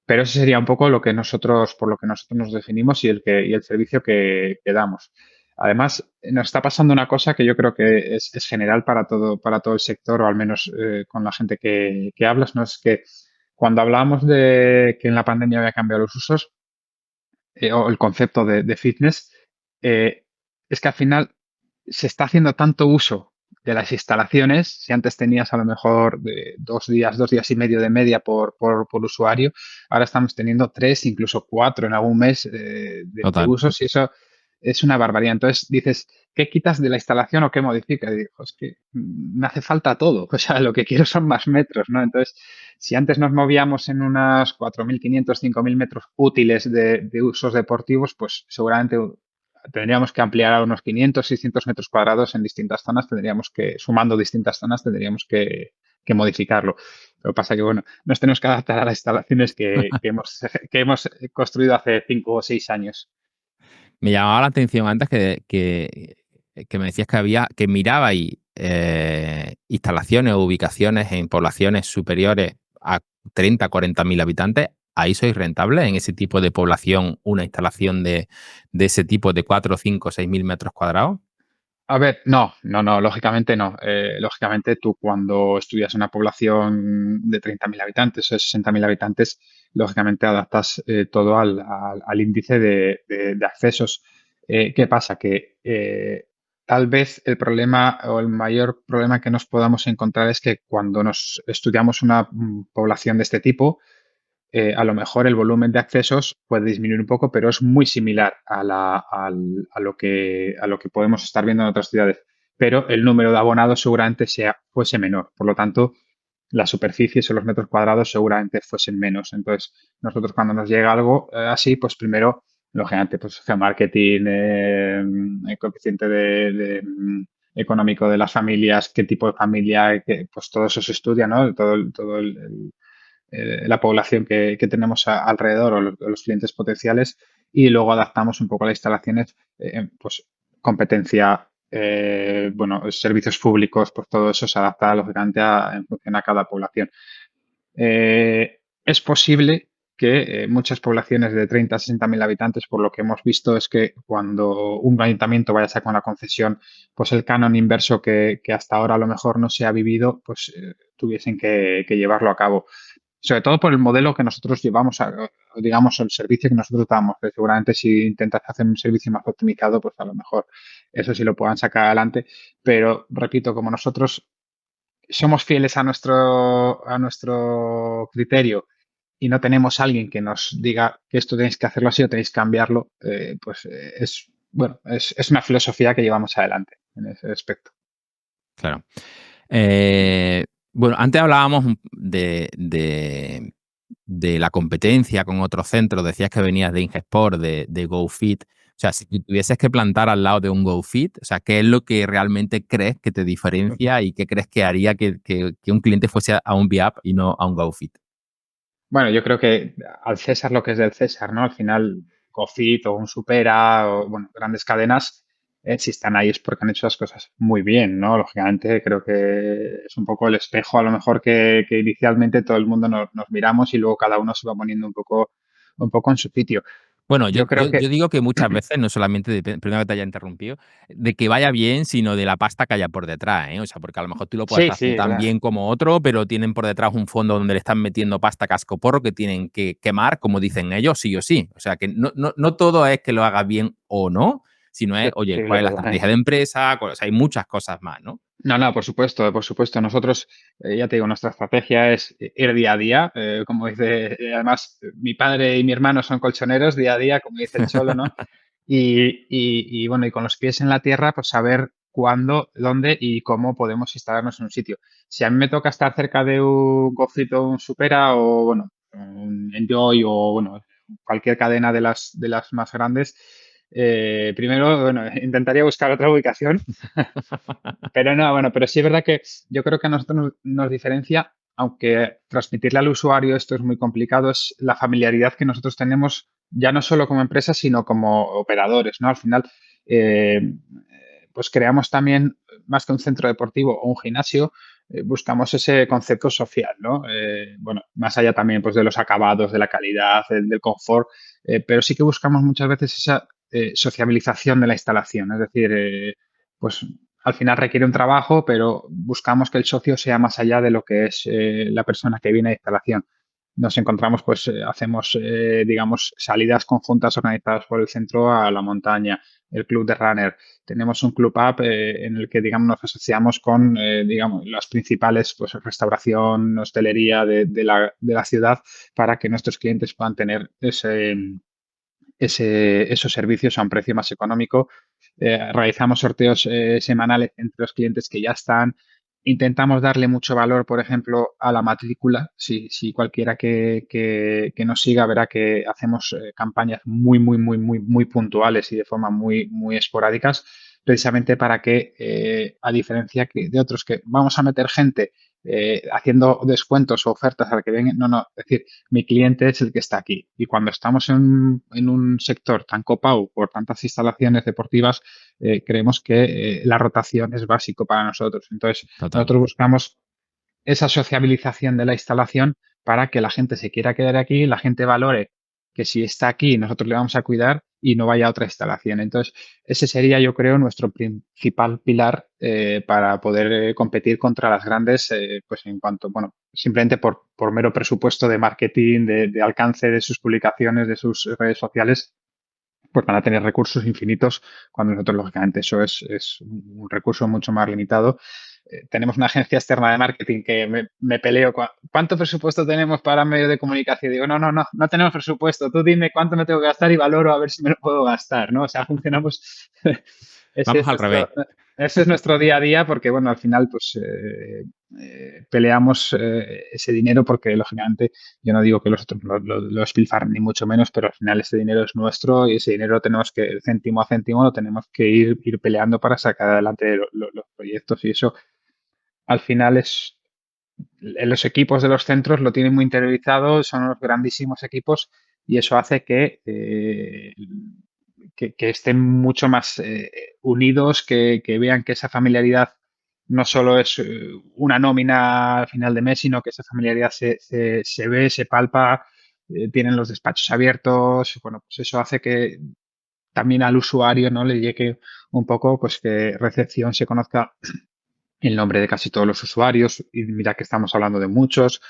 Pero ese sería un poco lo que nosotros, por lo que nosotros nos definimos y el servicio que damos. Además, nos está pasando una cosa que yo creo que es general para todo el sector, o al menos con la gente que hablas, ¿no? Es que cuando hablábamos de que en la pandemia había cambiado los usos, o el concepto de fitness, eh, es que al final se está haciendo tanto uso de las instalaciones. Si antes tenías a lo mejor de 2 días, 2 días y medio de media por usuario, ahora estamos teniendo 3, incluso 4 en algún mes de Total. usos y eso es una barbaridad. Entonces dices, ¿qué quitas de la instalación o qué modificas? Y digo, es que me hace falta todo. O sea, lo que quiero son más metros, ¿no? Entonces, si antes nos movíamos en unas 4.500, 5.000 metros útiles de usos deportivos, pues seguramente tendríamos que ampliar a unos 500, 600 metros cuadrados en distintas zonas, tendríamos que, sumando distintas zonas, tendríamos que modificarlo. Lo que pasa que, bueno, nos tenemos que adaptar a las instalaciones que hemos construido hace 5 o 6 años. Me llamaba la atención antes que me decías que había, que mirabais instalaciones o ubicaciones en poblaciones superiores a 30, 40 mil habitantes. ¿Ahí sois rentables en ese tipo de población, una instalación de ese tipo de 4, 5, 6 mil metros cuadrados? A ver, no, no, no, lógicamente no. Lógicamente tú cuando estudias una población de 30.000 habitantes o de 60.000 habitantes, lógicamente adaptas todo al índice de accesos. ¿Qué pasa? Que tal vez el problema o el mayor problema que nos podamos encontrar es que cuando nos estudiamos una población de este tipo, a lo mejor el volumen de accesos puede disminuir un poco, pero es muy similar a lo que podemos estar viendo en otras ciudades. Pero el número de abonados seguramente fuese menor. Por lo tanto, las superficies o los metros cuadrados seguramente fuesen menos. Entonces, nosotros cuando nos llega algo así, pues primero, lógicamente, pues geomarketing, el coeficiente económico de las familias, qué tipo de familia, pues todo eso se estudia, ¿no? La población que tenemos alrededor o los clientes potenciales y luego adaptamos un poco las instalaciones, pues competencia, bueno, servicios públicos, pues todo eso se adapta lógicamente en función a cada población. Es posible que muchas poblaciones de 30 a 60 mil habitantes, por lo que hemos visto, es que cuando un ayuntamiento vaya a sacar una concesión, pues el canon inverso que hasta ahora a lo mejor no se ha vivido, pues tuviesen que llevarlo a cabo. Sobre todo por el modelo que nosotros llevamos, digamos, el servicio que nosotros damos. Que seguramente si intentas hacer un servicio más optimizado, pues a lo mejor eso sí lo puedan sacar adelante. Pero repito, como nosotros somos fieles a nuestro criterio y no tenemos alguien que nos diga que esto tenéis que hacerlo así o tenéis que cambiarlo, pues bueno, es una filosofía que llevamos adelante en ese aspecto. Claro. Bueno, antes hablábamos de la competencia con otros centros. Decías que venías de Ingesport, de GoFit. O sea, si tuvieses que plantar al lado de un GoFit, o sea, ¿qué es lo que realmente crees que te diferencia y qué crees que haría que un cliente fuese a un VIAP y no a un GoFit? Bueno, yo creo que al César lo que es del César, ¿no? Al final, Cofit o un Supera o, bueno, grandes cadenas, si están ahí es porque han hecho las cosas muy bien, ¿no? Lógicamente, creo que es un poco el espejo, a lo mejor que inicialmente todo el mundo nos miramos y luego cada uno se va poniendo un poco en su sitio. Bueno, Yo creo yo que digo que muchas veces, no solamente, perdona que te haya interrumpido, de que vaya bien, sino de la pasta que haya por detrás, ¿eh? O sea, porque a lo mejor tú lo puedes sí, hacer sí, tan bien como otro, pero tienen por detrás un fondo donde le están metiendo pasta cascoporro que tienen que quemar, como dicen ellos, sí o sí. O sea, que no todo es que lo hagas bien o no, sino es, oye, sí, cuál es la totalmente. estrategia de empresa, o sea, hay muchas cosas más, ¿no? No, no, por supuesto, por supuesto. Nosotros, ya te digo, nuestra estrategia es ir día a día. Como dice, además, mi padre y mi hermano son colchoneros día a día, como dice el Cholo, ¿no? Y bueno, y con los pies en la tierra, pues saber cuándo, dónde y cómo podemos instalarnos en un sitio. Si a mí me toca estar cerca de un Gofit o un Supera o, bueno, un Enjoy o, bueno, cualquier cadena de las más grandes, primero, bueno, intentaría buscar otra ubicación. Pero no, bueno, pero sí es verdad que yo creo que a nosotros nos diferencia, aunque transmitirle al usuario esto es muy complicado, es la familiaridad que nosotros tenemos ya no solo como empresa, sino como operadores, ¿no? Al final, pues creamos también, más que un centro deportivo o un gimnasio, buscamos ese concepto social, ¿no? Bueno, más allá también pues, de los acabados, de la calidad, del confort, pero sí que buscamos muchas veces esa sociabilización de la instalación, es decir, pues al final requiere un trabajo, pero buscamos que el socio sea más allá de lo que es la persona que viene a instalación. Nos encontramos, pues hacemos, digamos, salidas conjuntas organizadas por el centro a la montaña, el club de runner. Tenemos un club app en el que, digamos, nos asociamos con, digamos, las principales, pues, restauración, hostelería de la ciudad para que nuestros clientes puedan tener esos servicios a un precio más económico. Realizamos sorteos semanales entre los clientes que ya están. Intentamos darle mucho valor, por ejemplo, a la matrícula. Si cualquiera que nos siga verá que hacemos campañas muy puntuales y de forma muy esporádicas, precisamente para que, a diferencia de otros que vamos a meter gente haciendo descuentos o ofertas al que venga, no, es decir, mi cliente es el que está aquí. Y cuando estamos en un sector tan copado por tantas instalaciones deportivas, creemos que la rotación es básico para nosotros. Entonces, Total. nosotros buscamos esa sociabilización de la instalación para que la gente se quiera quedar aquí, la gente valore que si está aquí nosotros le vamos a cuidar y no vaya a otra instalación. Entonces, ese sería, yo creo, nuestro principal pilar para poder competir contra las grandes, pues en cuanto, bueno, simplemente por mero presupuesto de marketing, de alcance de sus publicaciones, de sus redes sociales, pues van a tener recursos infinitos, cuando nosotros, lógicamente, eso es un recurso mucho más limitado. Tenemos una agencia externa de marketing que me peleo. ¿Cuánto presupuesto tenemos para medios de comunicación? Digo, no tenemos presupuesto. Tú dime cuánto me tengo que gastar y valoro a ver si me lo puedo gastar, ¿no? O sea, funcionamos. Ese Vamos es al revés. ese es nuestro día a día porque, bueno, al final, pues peleamos ese dinero porque, lógicamente, yo no digo que los otros lo despilfarren ni mucho menos, pero al final ese dinero es nuestro y ese dinero tenemos que, céntimo a céntimo, lo tenemos que ir peleando para sacar adelante los proyectos y eso al final es, los equipos de los centros lo tienen muy interiorizado, son unos grandísimos equipos y eso hace que estén mucho más unidos, que vean que esa familiaridad no solo es una nómina al final de mes, sino que esa familiaridad se ve, se palpa, tienen los despachos abiertos. Bueno, pues eso hace que también al usuario, ¿no?, le llegue un poco, pues que recepción se conozca el nombre de casi todos los usuarios, y mira que estamos hablando de muchos.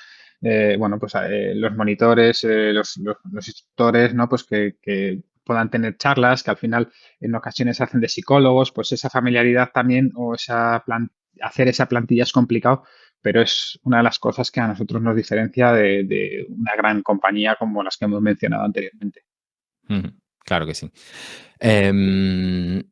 Bueno, pues los monitores, los instructores, ¿no? Pues que puedan tener charlas, que al final en ocasiones hacen de psicólogos, pues esa familiaridad también o hacer esa plantilla es complicado, pero es una de las cosas que a nosotros nos diferencia de una gran compañía como las que hemos mencionado anteriormente. Ujú, claro que sí. Em,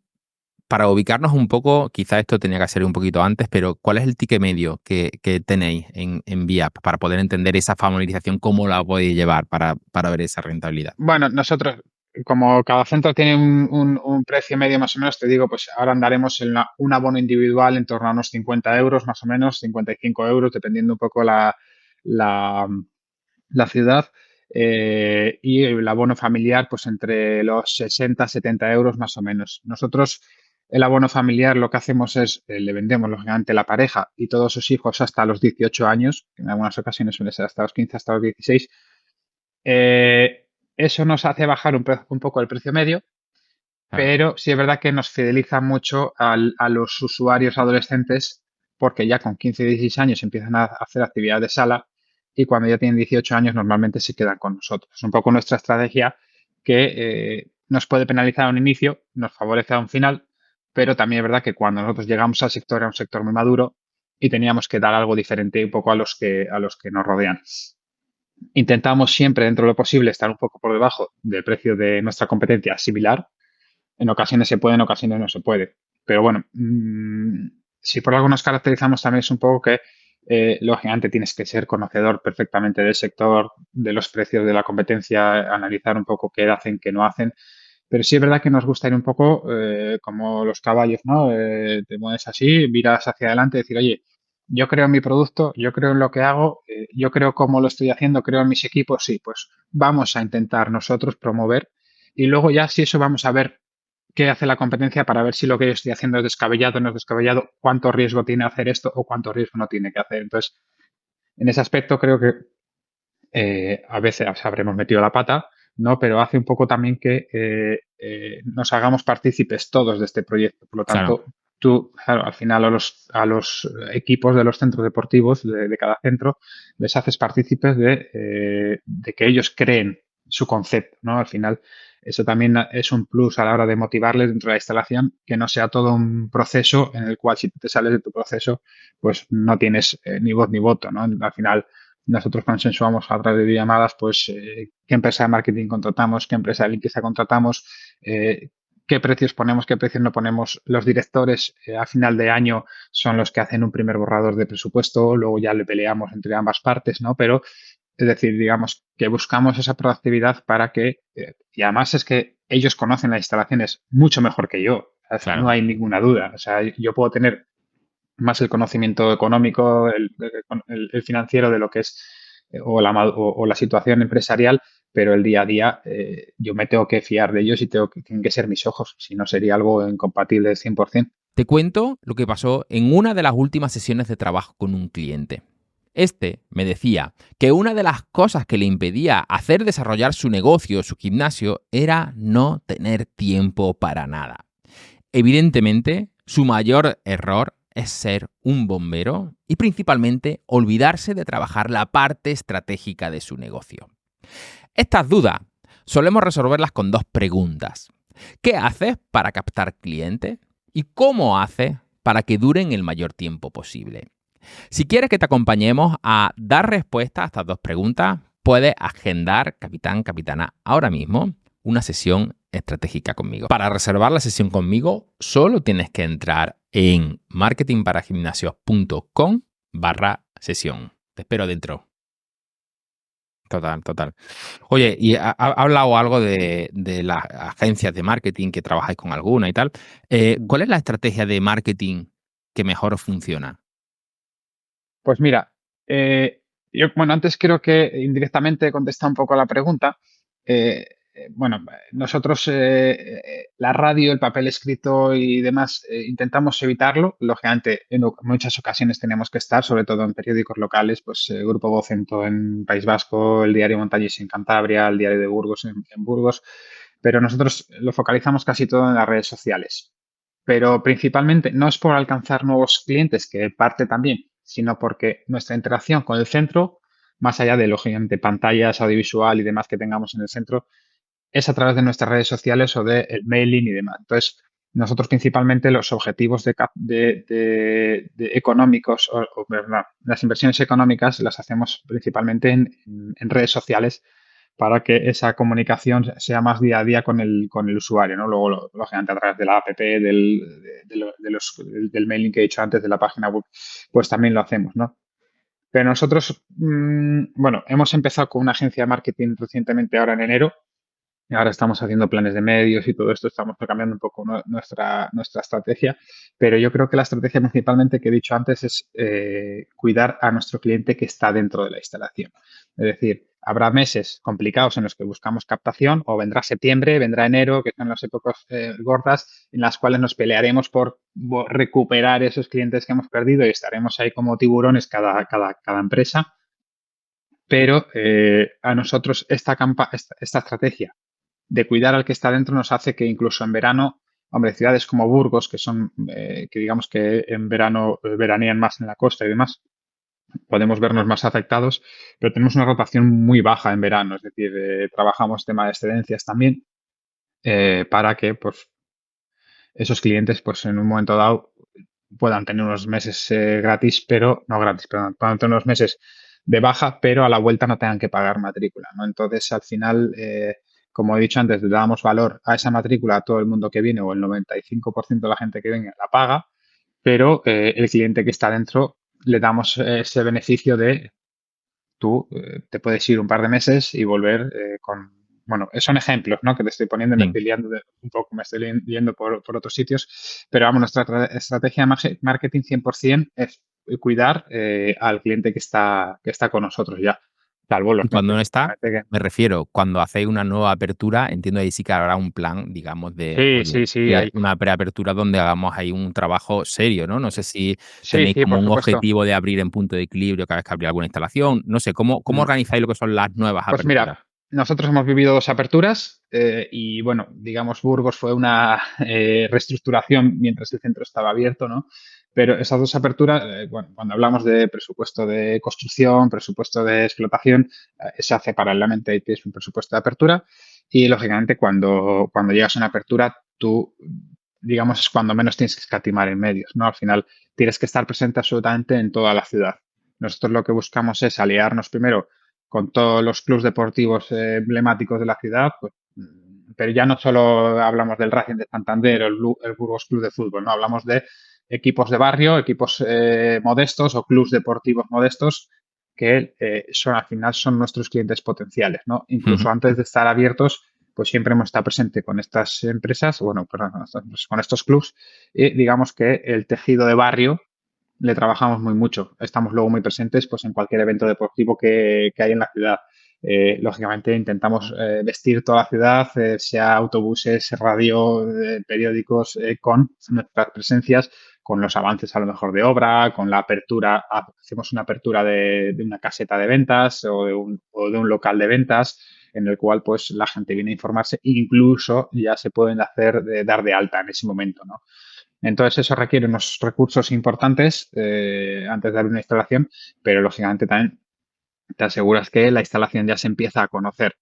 para ubicarnos un poco, quizá esto tenía que ser un poquito antes, pero ¿cuál es el ticket medio que tenéis en VIAP para poder entender esa familiarización, cómo la podéis llevar para ver esa rentabilidad? Bueno, nosotros, como cada centro tiene un precio medio más o menos, te digo, pues ahora andaremos en un abono individual en torno a unos 50 euros más o menos, 55 euros, dependiendo un poco la, la ciudad. Y el abono familiar, pues entre los 60 70 euros más o menos. Nosotros, el abono familiar, lo que hacemos es, le vendemos, lógicamente, la pareja y todos sus hijos hasta los 18 años, que en algunas ocasiones suele ser hasta los 15, hasta los 16. Eh, Eso nos hace bajar un poco el precio medio, Claro. pero sí es verdad que nos fideliza mucho a los usuarios adolescentes porque ya con 15 y 16 años empiezan a hacer actividad de sala y cuando ya tienen 18 años normalmente se quedan con nosotros. Es un poco nuestra estrategia que nos puede penalizar a un inicio, nos favorece a un final, pero también es verdad que cuando nosotros llegamos al sector, era un sector muy maduro y teníamos que dar algo diferente un poco a los que nos rodean. Intentamos siempre, dentro de lo posible, estar un poco por debajo del precio de nuestra competencia similar. En ocasiones se puede, en ocasiones no se puede. Pero bueno, si por algo nos caracterizamos también es un poco que, lógicamente, tienes que ser conocedor perfectamente del sector, de los precios de la competencia, analizar un poco qué hacen, qué no hacen. Pero sí es verdad que nos gusta ir un poco como los caballos, ¿no? Te mueves así, miras hacia adelante y decir, oye, yo creo en mi producto, yo creo en lo que hago, yo creo cómo lo estoy haciendo, creo en mis equipos, sí, pues vamos a intentar nosotros promover y luego ya si eso vamos a ver qué hace la competencia para ver si lo que yo estoy haciendo es descabellado o no es descabellado, cuánto riesgo tiene hacer esto o cuánto riesgo no tiene que hacer. Entonces, en ese aspecto creo que a veces habremos metido la pata, ¿no? Pero hace un poco también que nos hagamos partícipes todos de este proyecto. Por lo Claro. tanto, tú, claro, al final a los equipos de los centros deportivos de cada centro les haces partícipes de que ellos creen su concepto, ¿no? Al final, eso también es un plus a la hora de motivarles dentro de la instalación, que no sea todo un proceso en el cual si tú te sales de tu proceso, pues no tienes ni voz ni voto, ¿no? Al final, nosotros consensuamos a través de llamadas, pues, qué empresa de marketing contratamos, qué empresa de limpieza contratamos, qué precios ponemos, qué precios no ponemos. Los directores a final de año son los que hacen un primer borrador de presupuesto, luego ya le peleamos entre ambas partes, ¿no? Pero, es decir, digamos que buscamos esa proactividad para que, y además es que ellos conocen las instalaciones mucho mejor que yo, o sea, no Claro. hay ninguna duda. O sea, yo puedo tener más el conocimiento económico, el financiero de lo que es o la situación empresarial, pero el día a día yo me tengo que fiar de ellos y tienen que ser mis ojos, si no sería algo incompatible 100%. Te cuento lo que pasó en una de las últimas sesiones de trabajo con un cliente. Este me decía que una de las cosas que le impedía hacer desarrollar su negocio, su gimnasio, era no tener tiempo para nada. Evidentemente, su mayor error es ser un bombero y principalmente olvidarse de trabajar la parte estratégica de su negocio. Estas dudas solemos resolverlas con dos preguntas. ¿Qué haces para captar clientes? ¿Y cómo haces para que duren el mayor tiempo posible? Si quieres que te acompañemos a dar respuesta a estas dos preguntas, puedes agendar, capitán, capitana, ahora mismo una sesión estratégica conmigo. Para reservar la sesión conmigo, solo tienes que entrar en marketingparagimnasios.com/sesión. Te espero dentro. Total, total. Oye, y ha hablado algo de las agencias de marketing, que trabajáis con alguna y tal. ¿Cuál es la estrategia de marketing que mejor os funciona? Pues mira, yo, bueno, antes creo que indirectamente he contestado un poco a la pregunta. Bueno, nosotros la radio, el papel escrito y demás, intentamos evitarlo. Lógicamente, en muchas ocasiones tenemos que estar, sobre todo en periódicos locales, pues Grupo Vocento en País Vasco, el Diario Montañés en Cantabria, el Diario de Burgos en Burgos, pero nosotros lo focalizamos casi todo en las redes sociales. Pero principalmente no es por alcanzar nuevos clientes, que parte también, sino porque nuestra interacción con el centro, más allá de, lógicamente, pantallas, audiovisual y demás que tengamos en el centro, es a través de nuestras redes sociales o del mailing y demás. Entonces, nosotros principalmente los objetivos de económicos perdón, las inversiones económicas las hacemos principalmente en redes sociales para que esa comunicación sea más día a día con el usuario, ¿no? Luego, lógicamente, a través de la app, del mailing que he dicho antes, de la página web, pues también lo hacemos, ¿no? Pero nosotros, bueno, hemos empezado con una agencia de marketing recientemente ahora en enero. Y ahora estamos haciendo planes de medios y todo esto, estamos cambiando un poco nuestra estrategia, pero yo creo que la estrategia principalmente que he dicho antes es cuidar a nuestro cliente que está dentro de la instalación. Es decir, habrá meses complicados en los que buscamos captación o vendrá septiembre, vendrá enero, que son las épocas gordas en las cuales nos pelearemos por recuperar esos clientes que hemos perdido y estaremos ahí como tiburones cada empresa. Pero a nosotros esta estrategia de cuidar al que está dentro nos hace que incluso en verano, hombre, ciudades como Burgos, que digamos que en verano veranean más en la costa y demás, podemos vernos más afectados, pero tenemos una rotación muy baja en verano, es decir, trabajamos tema de excedencias también para que pues, esos clientes pues en un momento dado puedan tener unos meses gratis, pero no gratis, perdón, puedan tener unos meses de baja, pero a la vuelta no tengan que pagar matrícula, ¿no? Entonces, al final, como he dicho antes, le damos valor a esa matrícula a todo el mundo que viene o el 95% de la gente que venga la paga, pero el cliente que está dentro le damos ese beneficio de tú te puedes ir un par de meses y volver con... Bueno, son ejemplos, ¿no? Que te estoy poniendo y me Sí. estoy liando un poco, me estoy yendo por otros sitios, pero vamos, nuestra estrategia de marketing 100% es cuidar al cliente que está con nosotros ya, salvo los Y cuando meses. no está, me refiero, cuando hacéis una nueva apertura, entiendo ahí sí que habrá un plan, digamos, de, Sí, oye, sí, sí, una preapertura donde hagamos ahí un trabajo serio, ¿no? No sé si sí, tenéis sí, como por un supuesto. objetivo de abrir en punto de equilibrio cada vez que abrir alguna instalación. No sé, ¿cómo Mm. organizáis lo que son las nuevas Pues mira, aperturas? nosotros hemos vivido dos aperturas y bueno, digamos, Burgos fue una reestructuración mientras el centro estaba abierto, ¿no? Pero esas dos aperturas, bueno, cuando hablamos de presupuesto de construcción, presupuesto de explotación, se hace paralelamente y tienes un presupuesto de apertura y lógicamente cuando llegas a una apertura, tú, digamos, es cuando menos tienes que escatimar en medios, ¿no? Al final tienes que estar presente absolutamente en toda la ciudad. Nosotros lo que buscamos es aliarnos primero con todos los clubes deportivos emblemáticos de la ciudad, pues, pero ya no solo hablamos del Racing de Santander o el Burgos Club de Fútbol, no hablamos de equipos de barrio, equipos modestos o clubes deportivos modestos que al final son nuestros clientes potenciales, ¿no? Incluso antes de estar abiertos, pues siempre hemos estado presente con estas empresas, bueno, perdón, con estos clubes, y digamos que el tejido de barrio le trabajamos muy mucho. Estamos luego muy presentes pues, en cualquier evento deportivo que hay en la ciudad. Lógicamente intentamos vestir toda la ciudad, sea autobuses, radio, periódicos, con nuestras presencias, con los avances a lo mejor de obra, con la apertura, hacemos una apertura de una caseta de ventas o de un local de ventas en el cual pues la gente viene a informarse, incluso ya se pueden dar de alta en ese momento, ¿no? Entonces eso requiere unos recursos importantes antes de dar una instalación, pero lógicamente también te aseguras que la instalación ya se empieza a conocer.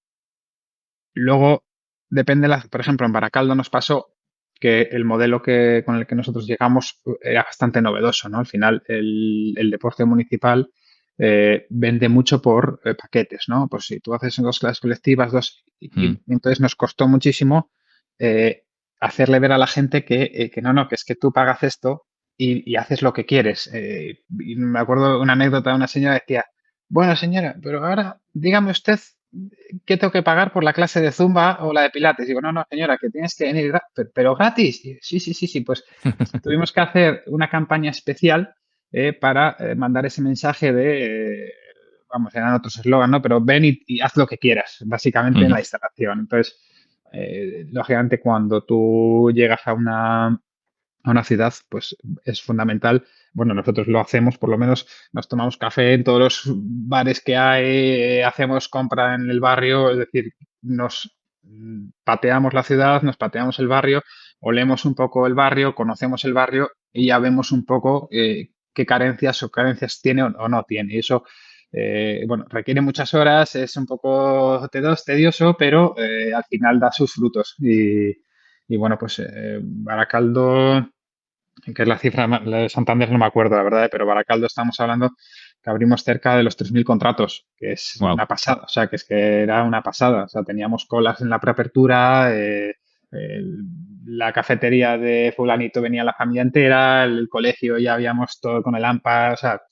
Luego, depende, por ejemplo, en Baracaldo nos pasó que el modelo con el que nosotros llegamos era bastante novedoso, ¿no? Al final, el deporte municipal vende mucho por paquetes, ¿no? Pues si tú haces 2 clases colectivas, y entonces nos costó muchísimo eh, hacerle ver a la gente que no, que es que tú pagas esto y haces lo que quieres. Y me acuerdo de una anécdota de una señora que decía, bueno, señora, pero ahora dígame usted ¿qué tengo que pagar por la clase de Zumba o la de Pilates? Digo, no, no, señora, que tienes que venir, pero gratis. Y, sí, sí, sí, sí, pues tuvimos que hacer una campaña especial para mandar ese mensaje vamos, eran otros eslogan, ¿no? Pero ven y haz lo que quieras, básicamente en la instalación. Entonces, lógicamente, cuando tú llegas a una ciudad, pues es fundamental. Bueno, nosotros lo hacemos, por lo menos nos tomamos café en todos los bares que hay, hacemos compra en el barrio, es decir, nos pateamos la ciudad, nos pateamos el barrio, olemos un poco el barrio, conocemos el barrio y ya vemos un poco qué carencias tiene o no tiene. Y eso, bueno, requiere muchas horas, es un poco tedioso, pero al final da sus frutos. Y bueno, pues Baracaldo, que es la cifra, la de Santander no me acuerdo, la verdad, pero Baracaldo estamos hablando que abrimos cerca de los 3.000 contratos, que es Wow. una pasada, o sea, que es que era una pasada, o sea, teníamos colas en la preapertura, la cafetería de fulanito venía la familia entera, el colegio ya habíamos todo con el AMPA, o sea,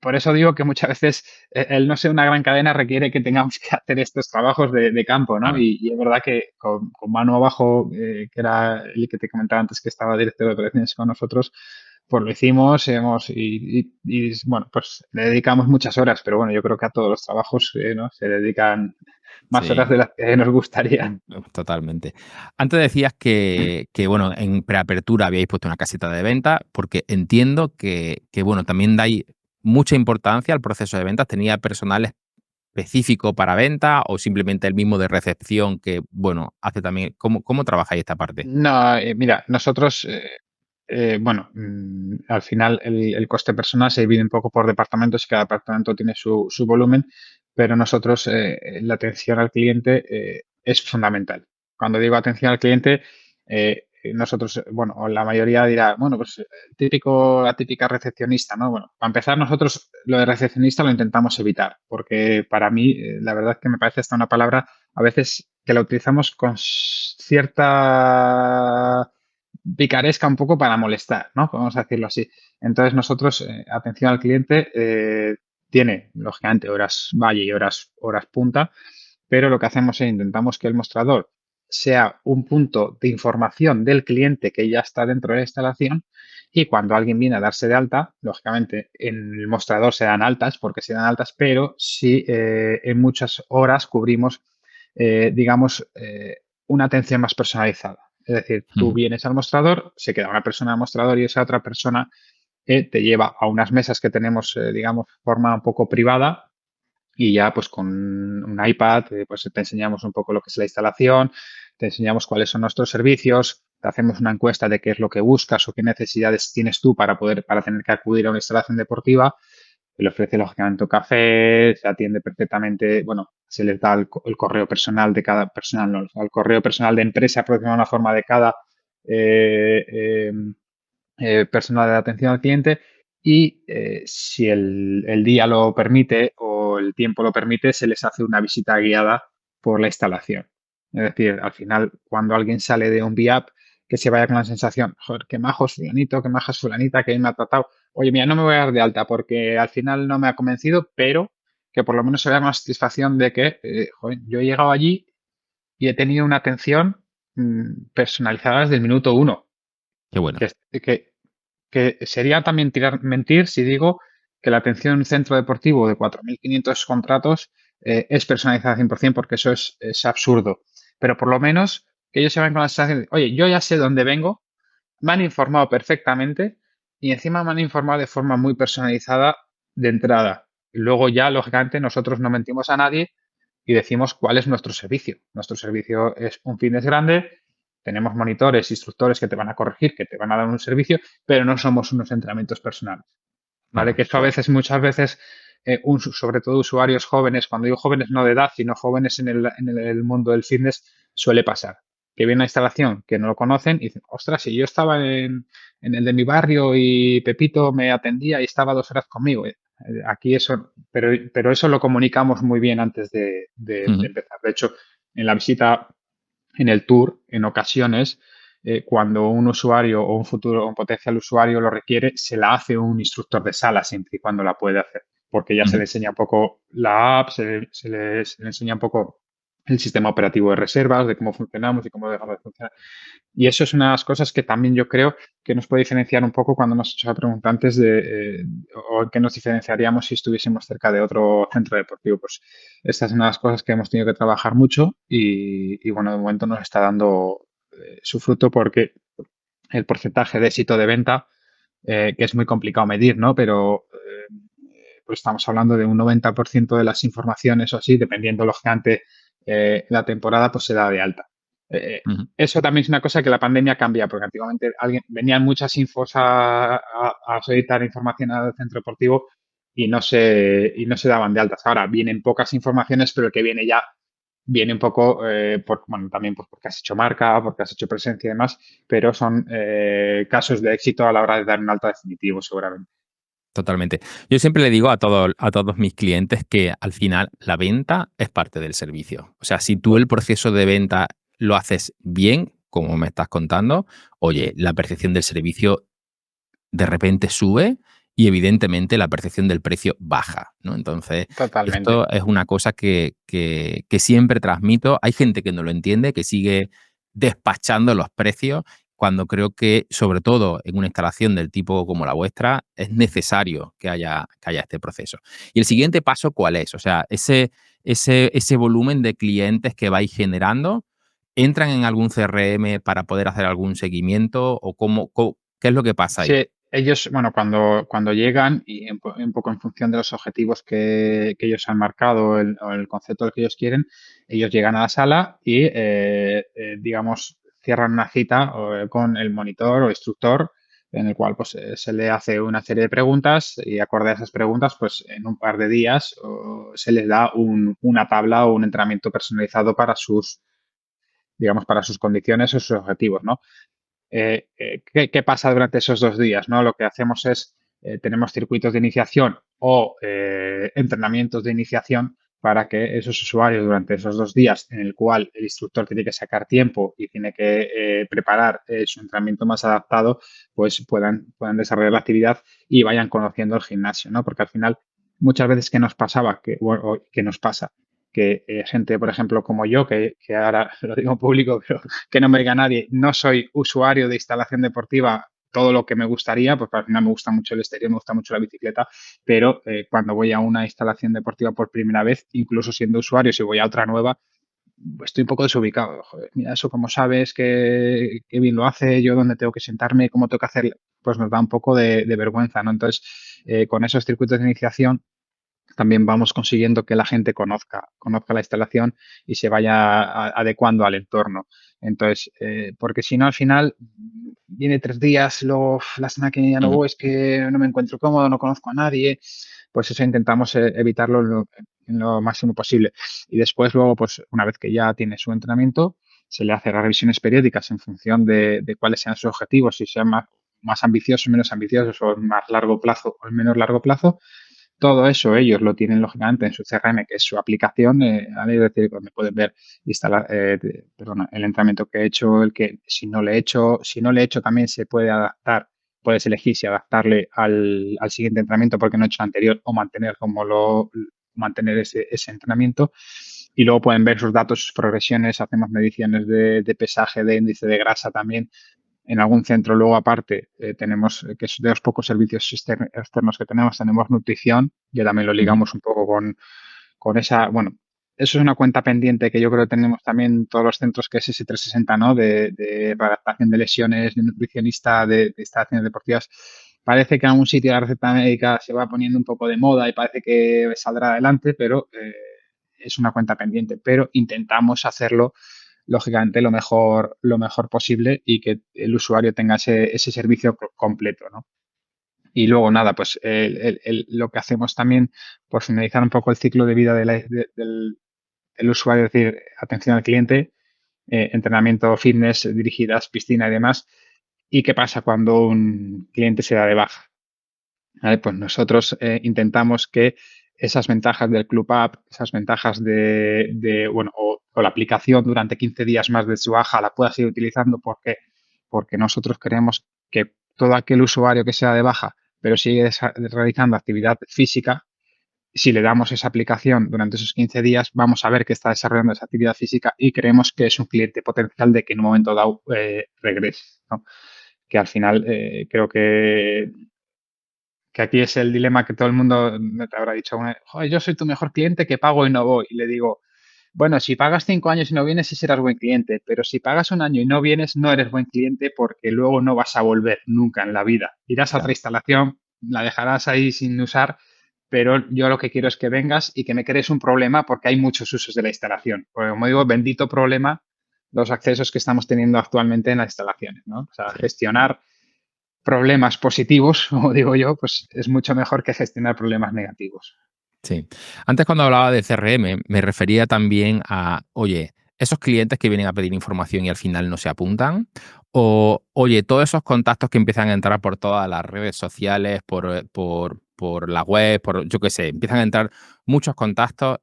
por eso digo que muchas veces el no ser una gran cadena requiere que tengamos que hacer estos trabajos de campo, ¿no? Claro. Y es verdad que con Manu abajo, que era el que te comentaba antes que estaba director de operaciones con nosotros, pues lo hicimos bueno, pues le dedicamos muchas horas, pero bueno, yo creo que a todos los trabajos, ¿no? Se dedican más horas Sí, de las que nos gustarían. totalmente. Antes decías que, bueno, en preapertura habíais puesto una caseta de venta, porque entiendo que, bueno, también dais mucha importancia al proceso de ventas. ¿Tenía personal específico para venta o simplemente el mismo de recepción que, bueno, hace también? ¿Cómo trabajáis esta parte? No, mira, nosotros, bueno, al final el coste personal se divide un poco por departamentos y cada departamento tiene su volumen, pero nosotros la atención al cliente es fundamental. Cuando digo atención al cliente, nosotros, bueno, o la mayoría dirá, bueno, pues la típica recepcionista, ¿no? Bueno, para empezar, nosotros lo de recepcionista lo intentamos evitar, porque para mí, la verdad es que me parece hasta una palabra a veces que la utilizamos con cierta picaresca un poco para molestar, ¿no? Vamos a decirlo así. Entonces nosotros, atención al cliente, tiene, lógicamente, horas valle y horas punta, pero lo que hacemos es intentamos que el mostrador sea un punto de información del cliente que ya está dentro de la instalación y cuando alguien viene a darse de alta, lógicamente en el mostrador se dan altas porque se dan altas, pero sí en muchas horas cubrimos, digamos, una atención más personalizada. Es decir, tú Ujú. vienes al mostrador, se queda una persona al mostrador y esa otra persona te lleva a unas mesas que tenemos, digamos, forma un poco privada y ya pues con un iPad pues te enseñamos un poco lo que es la instalación, te enseñamos cuáles son nuestros servicios, te hacemos una encuesta de qué es lo que buscas o qué necesidades tienes tú para tener que acudir a una instalación deportiva. Se le ofrece lógicamente un café, se atiende perfectamente, bueno, se les da el correo personal de cada personal, no, el correo personal de empresa, por decirlo de una forma, de cada eh, eh, personal de atención al cliente y si el día lo permite o el tiempo lo permite, se les hace una visita guiada por la instalación. Es decir, al final, cuando alguien sale de un VIAP, que se vaya con la sensación, joder, qué majo es fulanito, qué maja es fulanita, que me ha tratado. Oye, mira, no me voy a dar de alta porque al final no me ha convencido, pero que por lo menos se vea con la satisfacción de que, joder, yo he llegado allí y he tenido una atención personalizada desde el minuto uno. Qué bueno. Que sería también mentir si digo que la atención en un centro deportivo de 4.500 contratos es personalizada al 100% porque eso es absurdo. Pero por lo menos que ellos se vayan con la sensación de, oye, yo ya sé dónde vengo, me han informado perfectamente y encima me han informado de forma muy personalizada de entrada. Y luego ya, lógicamente, nosotros no mentimos a nadie y decimos cuál es nuestro servicio. Nuestro servicio es un fitness grande, tenemos monitores, instructores que te van a corregir, que te van a dar un servicio, pero no somos unos entrenamientos personales. ¿Vale? Ajá. Que esto a veces, muchas veces, sobre todo usuarios jóvenes, cuando digo jóvenes no de edad, sino jóvenes en el mundo del fitness, suele pasar. Que viene una instalación que no lo conocen y dicen, ostras, si yo estaba en el de mi barrio y Pepito me atendía y estaba 2 horas conmigo. Aquí eso, pero eso lo comunicamos muy bien antes de Ujú. empezar. De hecho, en la visita, en el tour, en ocasiones, cuando un usuario o un futuro o un potencial usuario lo requiere, se la hace un instructor de sala siempre y cuando la puede hacer, porque ya se Ujú. le enseña un poco la app, se le enseña un poco el sistema operativo de reservas, de cómo funcionamos y cómo dejamos de funcionar. Y eso es una de las cosas que también yo creo que nos puede diferenciar un poco cuando hemos hecho la pregunta antes o en qué nos diferenciaríamos si estuviésemos cerca de otro centro deportivo. Pues esta es una de las cosas que hemos tenido que trabajar mucho y bueno, de momento nos está dando su fruto porque el porcentaje de éxito de venta, que es muy complicado medir, ¿no? Pero pues estamos hablando de un 90% de las informaciones o así, dependiendo lógicamente la temporada, pues se da de alta. Ujú. Eso también es una cosa que la pandemia cambia, porque antiguamente venían muchas infos a solicitar información al centro deportivo y no se daban de altas. Ahora vienen pocas informaciones, pero el que viene ya viene un poco, bueno, también pues porque has hecho marca, porque has hecho presencia y demás, pero son casos de éxito a la hora de dar un alta definitivo, seguramente. Totalmente. Yo siempre le digo a todos mis clientes que al final la venta es parte del servicio. O sea, si tú el proceso de venta lo haces bien, como me estás contando, oye, la percepción del servicio de repente sube y evidentemente la percepción del precio baja, ¿no? Entonces, Totalmente. esto es una cosa que siempre transmito. Hay gente que no lo entiende, que sigue despachando los precios, cuando creo que, sobre todo en una instalación del tipo como la vuestra, es necesario que haya este proceso. Y el siguiente paso, ¿cuál es? O sea, ese volumen de clientes que vais generando, ¿entran en algún CRM para poder hacer algún seguimiento o qué es lo que pasa ahí? Sí, ellos, bueno, cuando llegan y un poco en función de los objetivos que ellos han marcado o el concepto del que ellos quieren, ellos llegan a la sala y, digamos, cierran una cita con el monitor o instructor en el cual pues, se le hace una serie de preguntas y acorde a esas preguntas, pues en un par de días se les da una tabla o un entrenamiento personalizado digamos, para sus condiciones o sus objetivos, ¿no? ¿Qué pasa durante esos 2 días? ¿No? Lo que hacemos es, tenemos circuitos de iniciación o entrenamientos de iniciación para que esos usuarios durante esos 2 días en el cual el instructor tiene que sacar tiempo y tiene que preparar su entrenamiento más adaptado, pues puedan desarrollar la actividad y vayan conociendo el gimnasio, ¿no? Porque al final muchas veces que nos pasaba, que nos pasa, que gente, por ejemplo, como yo, que ahora lo digo en público, pero que no me diga nadie, no soy usuario de instalación deportiva todo lo que me gustaría, porque al final me gusta mucho el exterior, me gusta mucho la bicicleta, pero cuando voy a una instalación deportiva por primera vez, incluso siendo usuario, si voy a otra nueva, estoy un poco desubicado. Joder, mira, eso como sabes que bien lo hace, yo dónde tengo que sentarme, cómo tengo que hacer, pues nos da un poco de vergüenza, ¿no? Entonces, con esos circuitos de iniciación también vamos consiguiendo que la gente conozca la instalación y se vaya adecuando al entorno. Entonces, porque si no, al final viene 3 días, luego la semana que ya no Ujú. voy, es que no me encuentro cómodo, no conozco a nadie. Pues eso intentamos evitarlo en lo máximo posible. Y después, luego, pues una vez que ya tiene su entrenamiento, se le hace las revisiones periódicas en función de cuáles sean sus objetivos, si sean más ambiciosos, menos ambiciosos, o más largo plazo o en menos largo plazo. Todo eso ellos lo tienen lógicamente en su CRM, que es su aplicación, ¿vale? Es decir, donde pueden ver perdona, el entrenamiento que he hecho, el que si no le he hecho también se puede adaptar, puedes elegir si adaptarle al siguiente entrenamiento porque no he hecho el anterior o mantener ese entrenamiento. Y luego pueden ver sus datos, sus progresiones, hacemos mediciones de pesaje, de índice de grasa también en algún centro. Luego, aparte, tenemos, que es de los pocos servicios externos que tenemos nutrición, que también lo Ujú. ligamos un poco con esa, bueno, eso es una cuenta pendiente que yo creo que tenemos también todos los centros, que es S360, ¿no? De adaptación de lesiones, de nutricionista, de instalaciones deportivas. Parece que en algún sitio la receta médica se va poniendo un poco de moda y parece que saldrá adelante, pero es una cuenta pendiente. Pero intentamos hacerlo, lógicamente, lo mejor posible y que el usuario tenga ese servicio completo, ¿no? Y luego, nada, pues lo que hacemos también, por finalizar un poco el ciclo de vida del usuario, es decir, atención al cliente, entrenamiento, fitness, dirigidas, piscina y demás. ¿Y qué pasa cuando un cliente se da de baja? ¿Vale? Pues nosotros intentamos que esas ventajas del Club App, esas ventajas bueno, o la aplicación durante 15 días más de su baja la pueda seguir utilizando. ¿Por qué? Porque nosotros queremos que todo aquel usuario que sea de baja, pero sigue realizando actividad física, si le damos esa aplicación durante esos 15 días, vamos a ver que está desarrollando esa actividad física y creemos que es un cliente potencial de que en un momento dado regrese, ¿no? Que al final creo que aquí es el dilema que todo el mundo me te habrá dicho: "Joder, yo soy tu mejor cliente que pago y no voy". Y le digo: bueno, si pagas 5 años y no vienes, sí serás buen cliente, pero si pagas un año y no vienes, no eres buen cliente porque luego no vas a volver nunca en la vida. Irás a otra Claro. instalación, la dejarás ahí sin usar, pero yo lo que quiero es que vengas y que me crees un problema porque hay muchos usos de la instalación. Porque como digo, bendito problema los accesos que estamos teniendo actualmente en las instalaciones, ¿no? O sea, Sí. gestionar problemas positivos, como digo yo, pues es mucho mejor que gestionar problemas negativos. Sí. Antes cuando hablaba de CRM, me refería también a, oye, esos clientes que vienen a pedir información y al final no se apuntan, o oye, todos esos contactos que empiezan a entrar por todas las redes sociales, por la web, por yo qué sé, empiezan a entrar muchos contactos,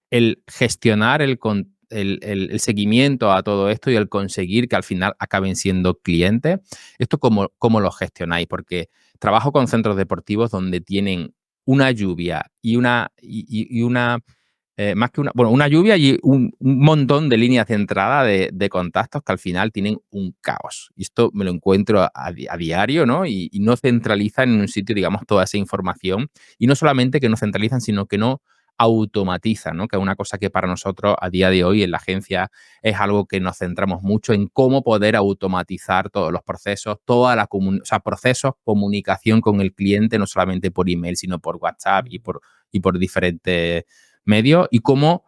el gestionar el seguimiento a todo esto y el conseguir que al final acaben siendo clientes, ¿esto cómo lo gestionáis? Porque trabajo con centros deportivos donde tienen una lluvia y una, más que una, bueno, una lluvia y un montón de líneas de entrada de contactos que al final tienen un caos. Y esto me lo encuentro a diario, ¿no? Y no centralizan en un sitio, digamos, toda esa información. Y no solamente que no centralizan, sino que no automatizan, ¿no? Que es una cosa que para nosotros a día de hoy en la agencia es algo que nos centramos mucho en cómo poder automatizar todos los procesos, o sea, procesos, comunicación con el cliente, no solamente por email, sino por WhatsApp y por diferentes medios, y cómo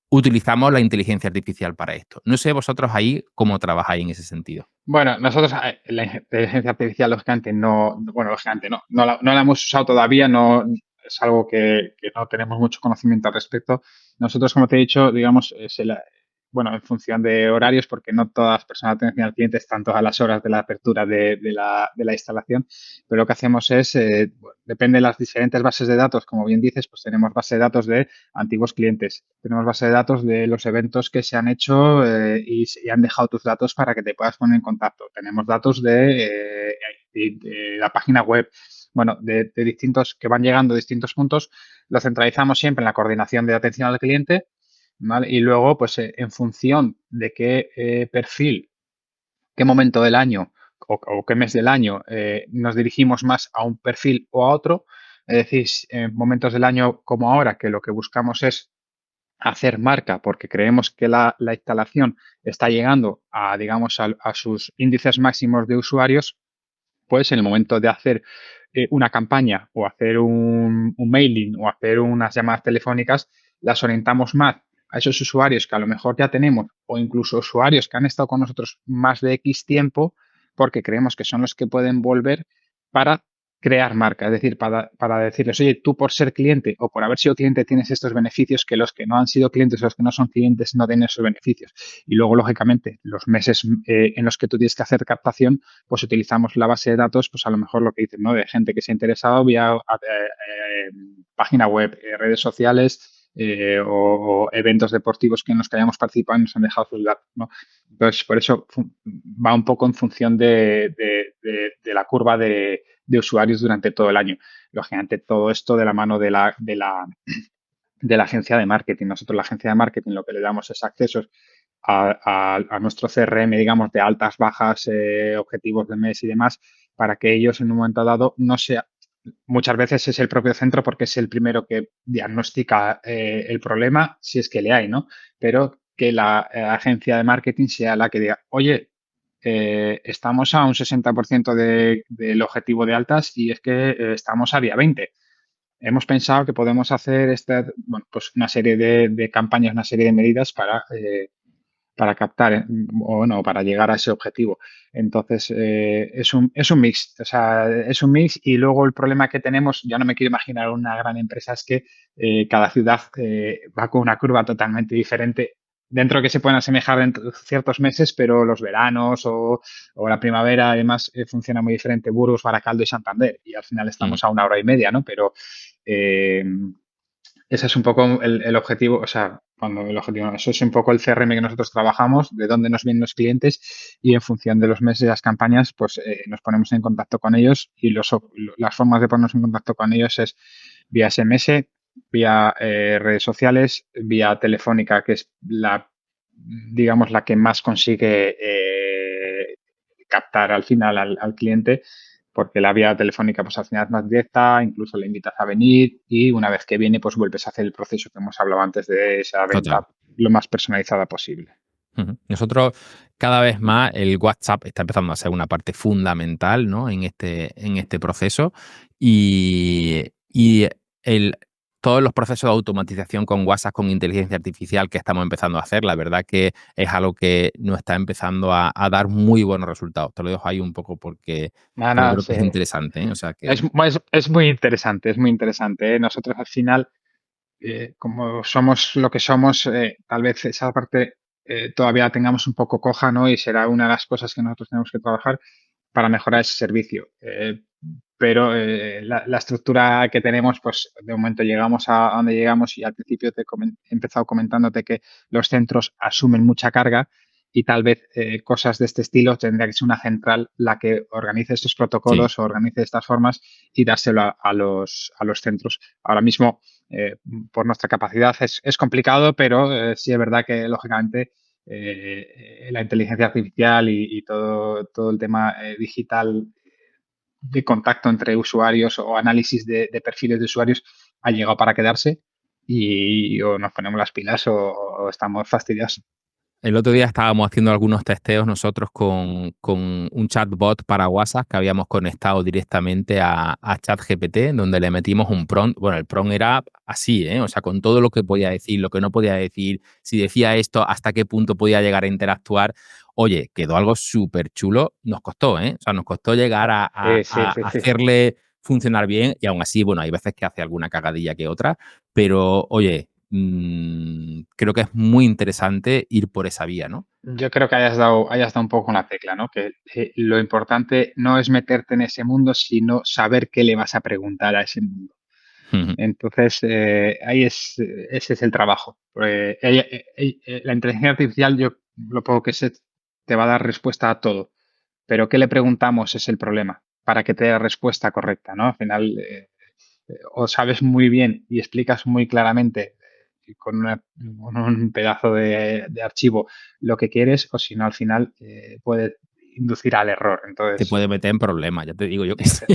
utilizamos la inteligencia artificial para esto. No sé vosotros ahí cómo trabajáis en ese sentido. Bueno, nosotros la inteligencia artificial, lógicamente, bueno, lógicamente no la hemos usado todavía, no es algo que no tenemos mucho conocimiento al respecto. Nosotros, como te he dicho, digamos, bueno, en función de horarios, porque no todas las personas de atención al cliente están todas las horas de la apertura de la instalación, pero lo que hacemos es, bueno, depende de las diferentes bases de datos, como bien dices, pues tenemos base de datos de antiguos clientes, tenemos base de datos de los eventos que se han hecho y han dejado tus datos para que te puedas poner en contacto. Tenemos datos de la página web, bueno, de distintos que van llegando a distintos puntos, lo centralizamos siempre en la coordinación de atención al cliente, ¿vale? Y luego, pues en función de qué perfil, qué momento del año o qué mes del año nos dirigimos más a un perfil o a otro, es decir, en momentos del año como ahora, que lo que buscamos es hacer marca porque creemos que la instalación está llegando a, digamos, a sus índices máximos de usuarios, pues en el momento de hacer una campaña o hacer un mailing o hacer unas llamadas telefónicas, las orientamos más a esos usuarios que a lo mejor ya tenemos o incluso usuarios que han estado con nosotros más de X tiempo porque creemos que son los que pueden volver para crear marca, es decir, para decirles, oye, tú por ser cliente o por haber sido cliente tienes estos beneficios que los que no han sido clientes o los que no son clientes no tienen esos beneficios. Y luego, lógicamente, los meses en los que tú tienes que hacer captación, pues utilizamos la base de datos, pues a lo mejor lo que dices, ¿no? De gente que se ha interesado vía página web, redes sociales o eventos deportivos que en los que hayamos participado y nos han dejado sus datos, ¿no? Entonces, por eso va un poco en función de la curva de usuarios durante todo el año. Lógicamente, todo esto de la mano de la agencia de marketing. Nosotros, la agencia de marketing, lo que le damos es accesos a nuestro CRM, digamos, de altas, bajas, objetivos de mes y demás, para que ellos en un momento dado no sea muchas veces es el propio centro porque es el primero que diagnostica el problema, si es que le hay, ¿no? Pero que la agencia de marketing sea la que diga, oye, estamos a un 60% del objetivo de altas y es que estamos a día 20. Hemos pensado que podemos hacer bueno, pues una serie de campañas, una serie de medidas para captar o bueno, para llegar a ese objetivo. Entonces, es un mix, o sea, es un mix y luego el problema que tenemos, ya no me quiero imaginar una gran empresa, es que cada ciudad va con una curva totalmente diferente. Dentro de que se pueden asemejar en ciertos meses, pero los veranos o la primavera, además, funciona muy diferente Burgos, Baracaldo y Santander. Y al final Mm. estamos a una hora y media, ¿no? Pero eh, ese es un poco el objetivo, o sea, cuando el objetivo, no, eso es un poco el CRM que nosotros trabajamos, de dónde nos vienen los clientes y en función de los meses y las campañas, pues nos ponemos en contacto con ellos y las formas de ponernos en contacto con ellos es vía SMS, vía redes sociales, vía telefónica, que es digamos, la que más consigue captar al final al cliente porque la vía telefónica pues al final es más directa, incluso le invitas a venir y una vez que viene pues vuelves a hacer el proceso que hemos hablado antes de esa Total. venta lo más personalizada posible. Ujú. Nosotros cada vez más el WhatsApp está empezando a ser una parte fundamental, ¿no? En este proceso y todos los procesos de automatización con WhatsApp, con inteligencia artificial que estamos empezando a hacer, la verdad que es algo que nos está empezando a dar muy buenos resultados. Te lo dejo ahí un poco Nada, porque nada, creo que es interesante, ¿eh? O sea que es muy interesante, es muy interesante, ¿eh? Nosotros al final, como somos lo que somos, tal vez esa parte todavía la tengamos un poco coja, ¿no? Y será una de las cosas que nosotros tenemos que trabajar para mejorar ese servicio. Pero la estructura que tenemos, pues de momento llegamos a donde llegamos y al principio he empezado comentándote que los centros asumen mucha carga y tal vez cosas de este estilo tendría que ser una central la que organice estos sí. protocolos o organice estas formas y dárselo a los centros. Ahora mismo, por nuestra capacidad, es complicado, pero sí es verdad que lógicamente la inteligencia artificial y todo el tema digital de contacto entre usuarios o análisis de perfiles de usuarios ha llegado para quedarse y o nos ponemos las pilas o estamos fastidiados. El otro día estábamos haciendo algunos testeos nosotros con un chatbot para WhatsApp que habíamos conectado directamente a ChatGPT, donde le metimos un prompt. Bueno, el prompt era así, ¿eh? O sea, con todo lo que podía decir, lo que no podía decir, si decía esto, hasta qué punto podía llegar a interactuar. Oye, quedó algo súper chulo. Nos costó, ¿eh? O sea, nos costó llegar Sí, a sí, sí. hacerle funcionar bien y aún así, bueno, hay veces que hace alguna cagadilla que otra, pero oye, creo que es muy interesante ir por esa vía, ¿no? Yo creo que hayas dado un poco en la tecla, ¿no? Que lo importante no es meterte en ese mundo, sino saber qué le vas a preguntar a ese mundo. Entonces, ese es el trabajo. La inteligencia artificial, yo lo poco que sé, te va a dar respuesta a todo. Pero ¿qué le preguntamos es el problema? Para que te dé la respuesta correcta, ¿no? Al final, o sabes muy bien y explicas muy claramente con un pedazo de archivo lo que quieres, o si no, al final puede inducir al error. Te Entonces, puede meter en problemas, ya te digo yo que sí. Sí, sí,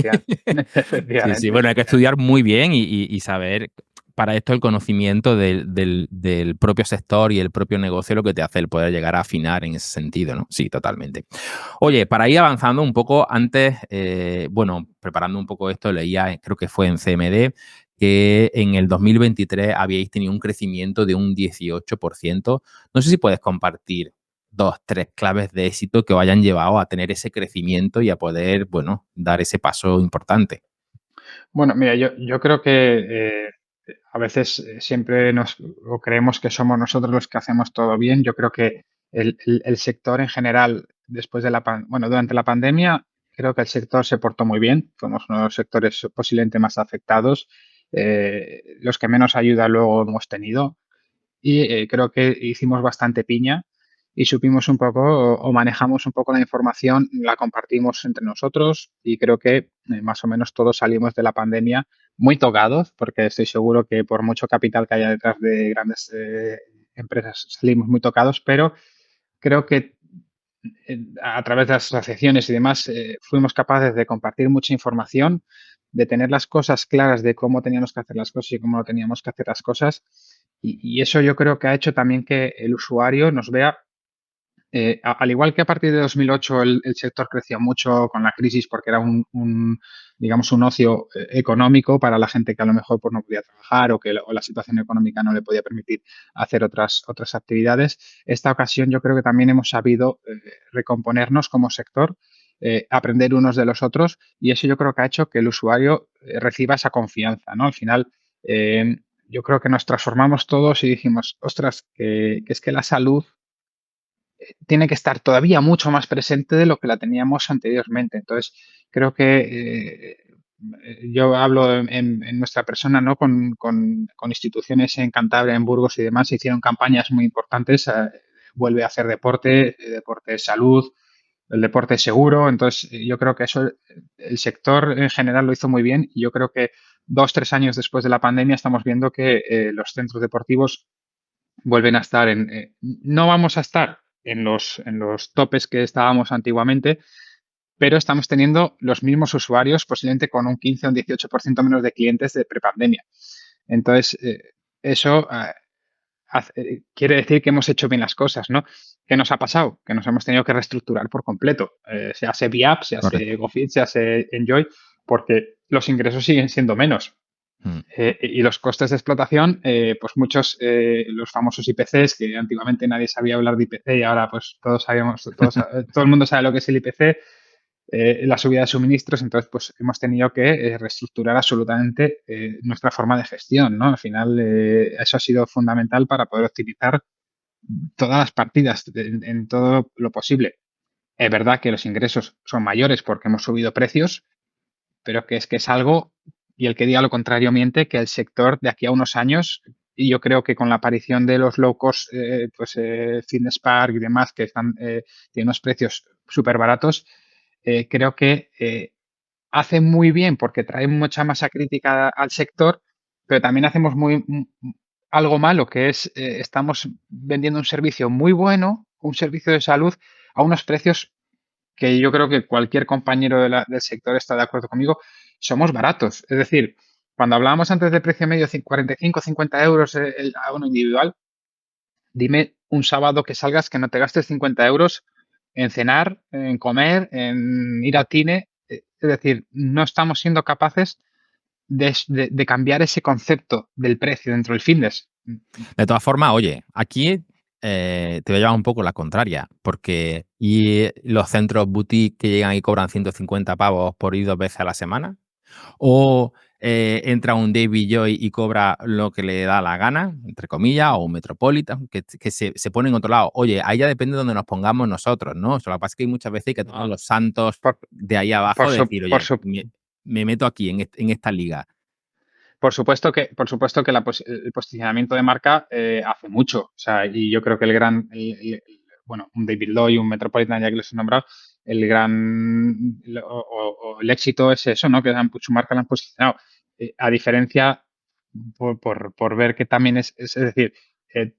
efectivamente, bueno, hay que efectivamente. estudiar muy bien y saber para esto el conocimiento del propio sector y el propio negocio lo que te hace el poder llegar a afinar en ese sentido, ¿no? Sí, totalmente. Oye, para ir avanzando un poco, antes, bueno, preparando un poco esto, leía, creo que fue en CMD, que en el 2023 habíais tenido un crecimiento de un 18%. No sé si puedes compartir dos, tres claves de éxito que os hayan llevado a tener ese crecimiento y a poder, bueno, dar ese paso importante. Bueno, mira, yo creo que a veces siempre o creemos que somos nosotros los que hacemos todo bien. Yo creo que el sector en general, después de bueno, durante la pandemia, creo que el sector se portó muy bien. Fuimos uno de los sectores posiblemente más afectados, los que menos ayuda luego hemos tenido y creo que hicimos bastante piña y supimos un poco o manejamos un poco la información, la compartimos entre nosotros y creo que más o menos todos salimos de la pandemia muy tocados, porque estoy seguro que por mucho capital que haya detrás de grandes empresas salimos muy tocados, pero creo que a través de las asociaciones y demás fuimos capaces de compartir mucha información, de tener las cosas claras de cómo teníamos que hacer las cosas y cómo no teníamos que hacer las cosas. Y eso yo creo que ha hecho también que el usuario nos vea al igual que a partir de 2008 el sector creció mucho con la crisis porque era digamos, un ocio económico para la gente que a lo mejor pues, no podía trabajar o la situación económica no le podía permitir hacer otras actividades. Esta ocasión yo creo que también hemos sabido recomponernos como sector, aprender unos de los otros y eso yo creo que ha hecho que el usuario reciba esa confianza, ¿no? Al final, yo creo que nos transformamos todos y dijimos, ostras, que es que la salud tiene que estar todavía mucho más presente de lo que la teníamos anteriormente. Entonces, creo que yo hablo en nuestra persona, ¿no? Con instituciones en Cantabria, en Burgos y demás, se hicieron campañas muy importantes. Vuelve a hacer deporte, deporte de salud, el deporte seguro. Entonces, yo creo que eso, el sector en general lo hizo muy bien y yo creo que 2, 3 años después de la pandemia estamos viendo que los centros deportivos vuelven a estar no vamos a estar en los topes que estábamos antiguamente, pero estamos teniendo los mismos usuarios, posiblemente con un 15 o un 18% menos de clientes de prepandemia. Entonces, eso quiere decir que hemos hecho bien las cosas, ¿no? ¿Qué nos ha pasado? Que nos hemos tenido que reestructurar por completo, sea VIAP, sea Correcto. GoFit, sea Enjoy, porque los ingresos siguen siendo menos. Mm. Y los costes de explotación, pues muchos, los famosos IPCs, que antiguamente nadie sabía hablar de IPC y ahora pues todos sabíamos, todo el mundo sabe lo que es el IPC, la subida de suministros, entonces pues hemos tenido que reestructurar absolutamente nuestra forma de gestión, ¿no? Al final eso ha sido fundamental para poder optimizar todas las partidas en todo lo posible. Es verdad que los ingresos son mayores porque hemos subido precios, pero que es algo, y el que diga lo contrario miente, que el sector de aquí a unos años, y yo creo que con la aparición de los low cost, Fitness Park y demás, que tienen unos precios súper baratos, creo que hace muy bien porque trae mucha masa crítica al sector, pero también hacemos algo malo, que es estamos vendiendo un servicio muy bueno, un servicio de salud a unos precios que yo creo que cualquier compañero del sector está de acuerdo conmigo, somos baratos. Es decir, cuando hablábamos antes de precio medio, 45, 50 euros el abono individual, dime un sábado que salgas que no te gastes 50 euros en cenar, en comer, en ir al cine. Es decir, no estamos siendo capaces de cambiar ese concepto del precio dentro del fitness. De todas formas, oye, aquí te voy a llevar un poco la contraria, porque ¿y los centros boutique que llegan y cobran 150 pavos por ir 2 veces a la semana? ¿O entra un David Joy y cobra lo que le da la gana, entre comillas, o un Metropolitan, que se pone en otro lado? Oye, ahí ya depende de donde nos pongamos nosotros, ¿no? O sea, lo que pasa es que hay muchas veces que tenemos los santos Por, de ahí por, abajo de su- decir, por oye, su- me meto aquí en esta liga. Por supuesto que el posicionamiento de marca hace mucho. O sea, y yo creo que bueno, un David Lloyd, un Metropolitan, ya que los he nombrado, el gran o el éxito es eso, ¿no? Que su marca la han posicionado. A diferencia, por ver que también es decir, eh,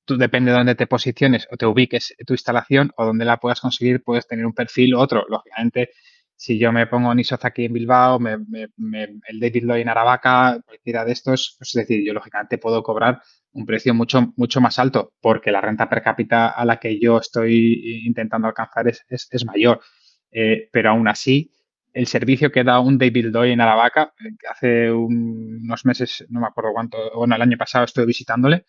tú depende de dónde te posiciones o te ubiques tu instalación o dónde la puedas conseguir, puedes tener un perfil u otro. Lógicamente, si yo me pongo Nisoz aquí en Bilbao, el David Lloyd en Aravaca, cualquiera de estos, pues es decir, yo lógicamente puedo cobrar un precio mucho, mucho más alto porque la renta per cápita a la que yo estoy intentando alcanzar es mayor. Pero aún así, el servicio que da un David Lloyd en Aravaca, que hace unos meses, no me acuerdo cuánto, bueno, el año pasado estuve visitándole,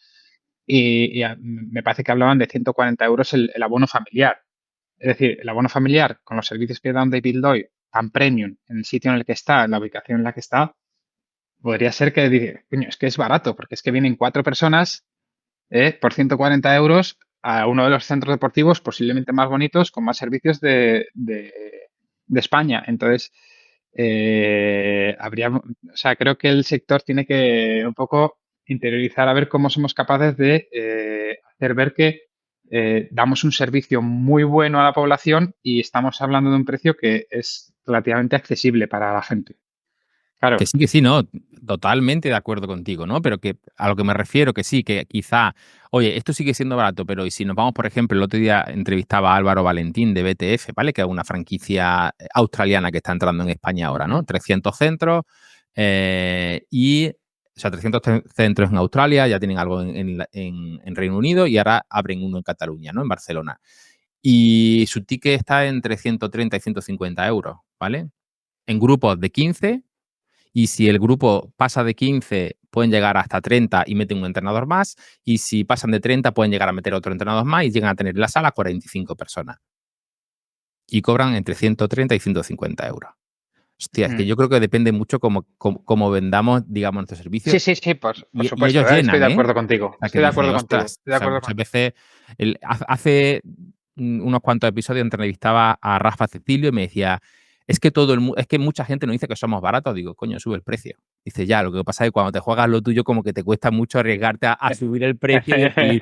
y me parece que hablaban de 140 euros el abono familiar. Es decir, el abono familiar con los servicios que da un David Lloyd tan premium en el sitio en el que está, en la ubicación en la que está, podría ser que diga, coño, es que es barato, porque es que vienen 4 personas por 140 euros a uno de los centros deportivos posiblemente más bonitos, con más servicios de España. Entonces, o sea, creo que el sector tiene que un poco interiorizar a ver cómo somos capaces de hacer ver que damos un servicio muy bueno a la población y estamos hablando de un precio que es relativamente accesible para la gente. Claro. Que sí, no, totalmente de acuerdo contigo, ¿no? Pero que a lo que me refiero, que sí, que quizá, oye, esto sigue siendo barato, pero y si nos vamos, por ejemplo, el otro día entrevistaba a Álvaro Valentín de BTF, ¿vale? Que es una franquicia australiana que está entrando en España ahora, ¿no? Ujú. 300 centros o sea, 300 centros en Australia, ya tienen algo en Reino Unido y ahora abren uno en Cataluña, ¿no? En Barcelona. Y su ticket está entre 130 y 150 euros, ¿vale? En grupos de 15 y si el grupo pasa de 15 pueden llegar hasta 30 y meten un entrenador más, y si pasan de 30 pueden llegar a meter otro entrenador más y llegan a tener en la sala 45 personas y cobran entre 130 y 150 euros. Hostia, es que Mm. yo creo que depende mucho cómo vendamos, digamos, nuestro servicio Sí, sí, sí, por y ellos supuesto, estoy llenan, de ¿eh? acuerdo contigo. O sea, que Estoy de dices, acuerdo contigo. ostras, Estoy o de sea, acuerdo muchas contigo. veces, hace unos cuantos episodios entrevistaba a Rafa Cecilio y me decía, es que mucha gente nos dice que somos baratos. Digo, coño, sube el precio. Dice, ya, lo que pasa es que cuando te juegas lo tuyo, como que te cuesta mucho arriesgarte a subir el precio y decir,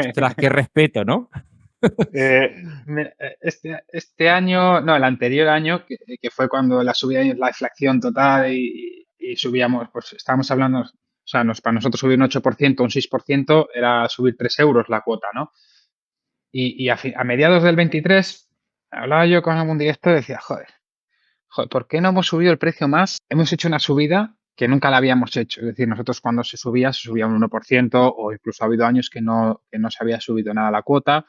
ostras, qué respeto, ¿no? Este año, no, el anterior año, que fue cuando la subida y la inflación total y subíamos, pues estábamos hablando, o sea, para nosotros subir un 8%, un 6% era subir 3 euros la cuota, ¿no? Y a mediados del 23 hablaba yo con algún director y decía, joder, ¿por qué no hemos subido el precio más? Hemos hecho una subida que nunca la habíamos hecho. Es decir, nosotros cuando se subía un 1% o incluso ha habido años que no se había subido nada la cuota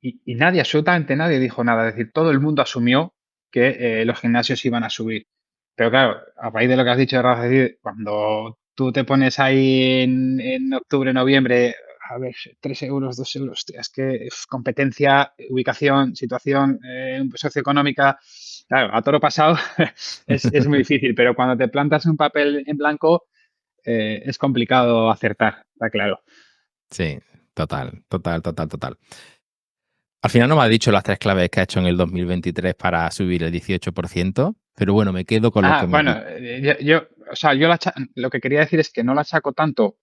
y nadie, absolutamente nadie dijo nada. Es decir, todo el mundo asumió que los gimnasios iban a subir. Pero claro, a raíz de lo que has dicho, Rafa, es decir, cuando tú te pones ahí en octubre, noviembre, a ver, 3 euros, 2 euros, hostia, es que competencia, ubicación, situación socioeconómica, claro, a toro pasado es muy difícil, pero cuando te plantas un papel en blanco es complicado acertar, está claro. Sí, total, total, total, total. Al final no me ha dicho las tres claves que ha hecho en el 2023 para subir el 18%, pero bueno, me quedo con lo que me has Bueno, dicho. o sea, lo que quería decir es que no la achaco tanto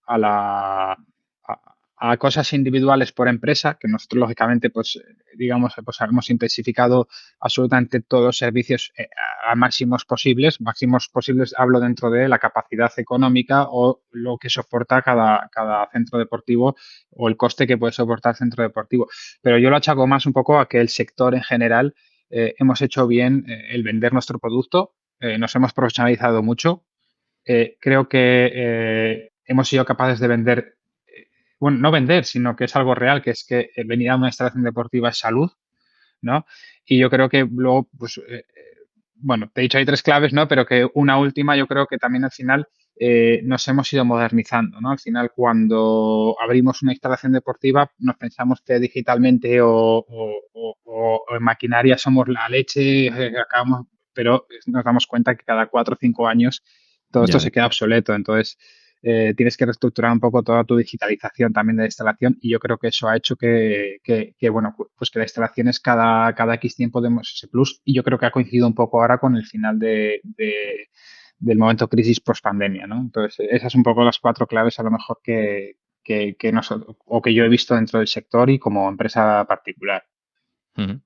a cosas individuales por empresa, que nosotros lógicamente, pues, digamos, pues hemos intensificado absolutamente todos los servicios a máximos posibles hablo dentro de la capacidad económica o lo que soporta cada centro deportivo o el coste que puede soportar el centro deportivo. Pero yo lo achaco más un poco a que el sector en general hemos hecho bien el vender nuestro producto, nos hemos profesionalizado mucho. Creo que hemos sido capaces de vender, bueno, no vender, sino que es algo real, que es que venir a una instalación deportiva es salud, ¿no? Y yo creo que luego, pues, bueno, te he dicho hay tres claves, ¿no? Pero que una última, yo creo que también al final nos hemos ido modernizando, ¿no? Al final, cuando abrimos una instalación deportiva, nos pensamos que digitalmente o en maquinaria somos la leche, acabamos, pero nos damos cuenta que cada 4 o 5 años todo esto Ya. se queda obsoleto. Entonces, tienes que reestructurar un poco toda tu digitalización también de la instalación y yo creo que eso ha hecho bueno, pues que la instalación es cada X tiempo demos ese plus y yo creo que ha coincidido un poco ahora con el final del momento crisis post-pandemia, ¿no? Entonces, esas son un poco las cuatro claves a lo mejor o que yo he visto dentro del sector y como empresa particular. Ujú.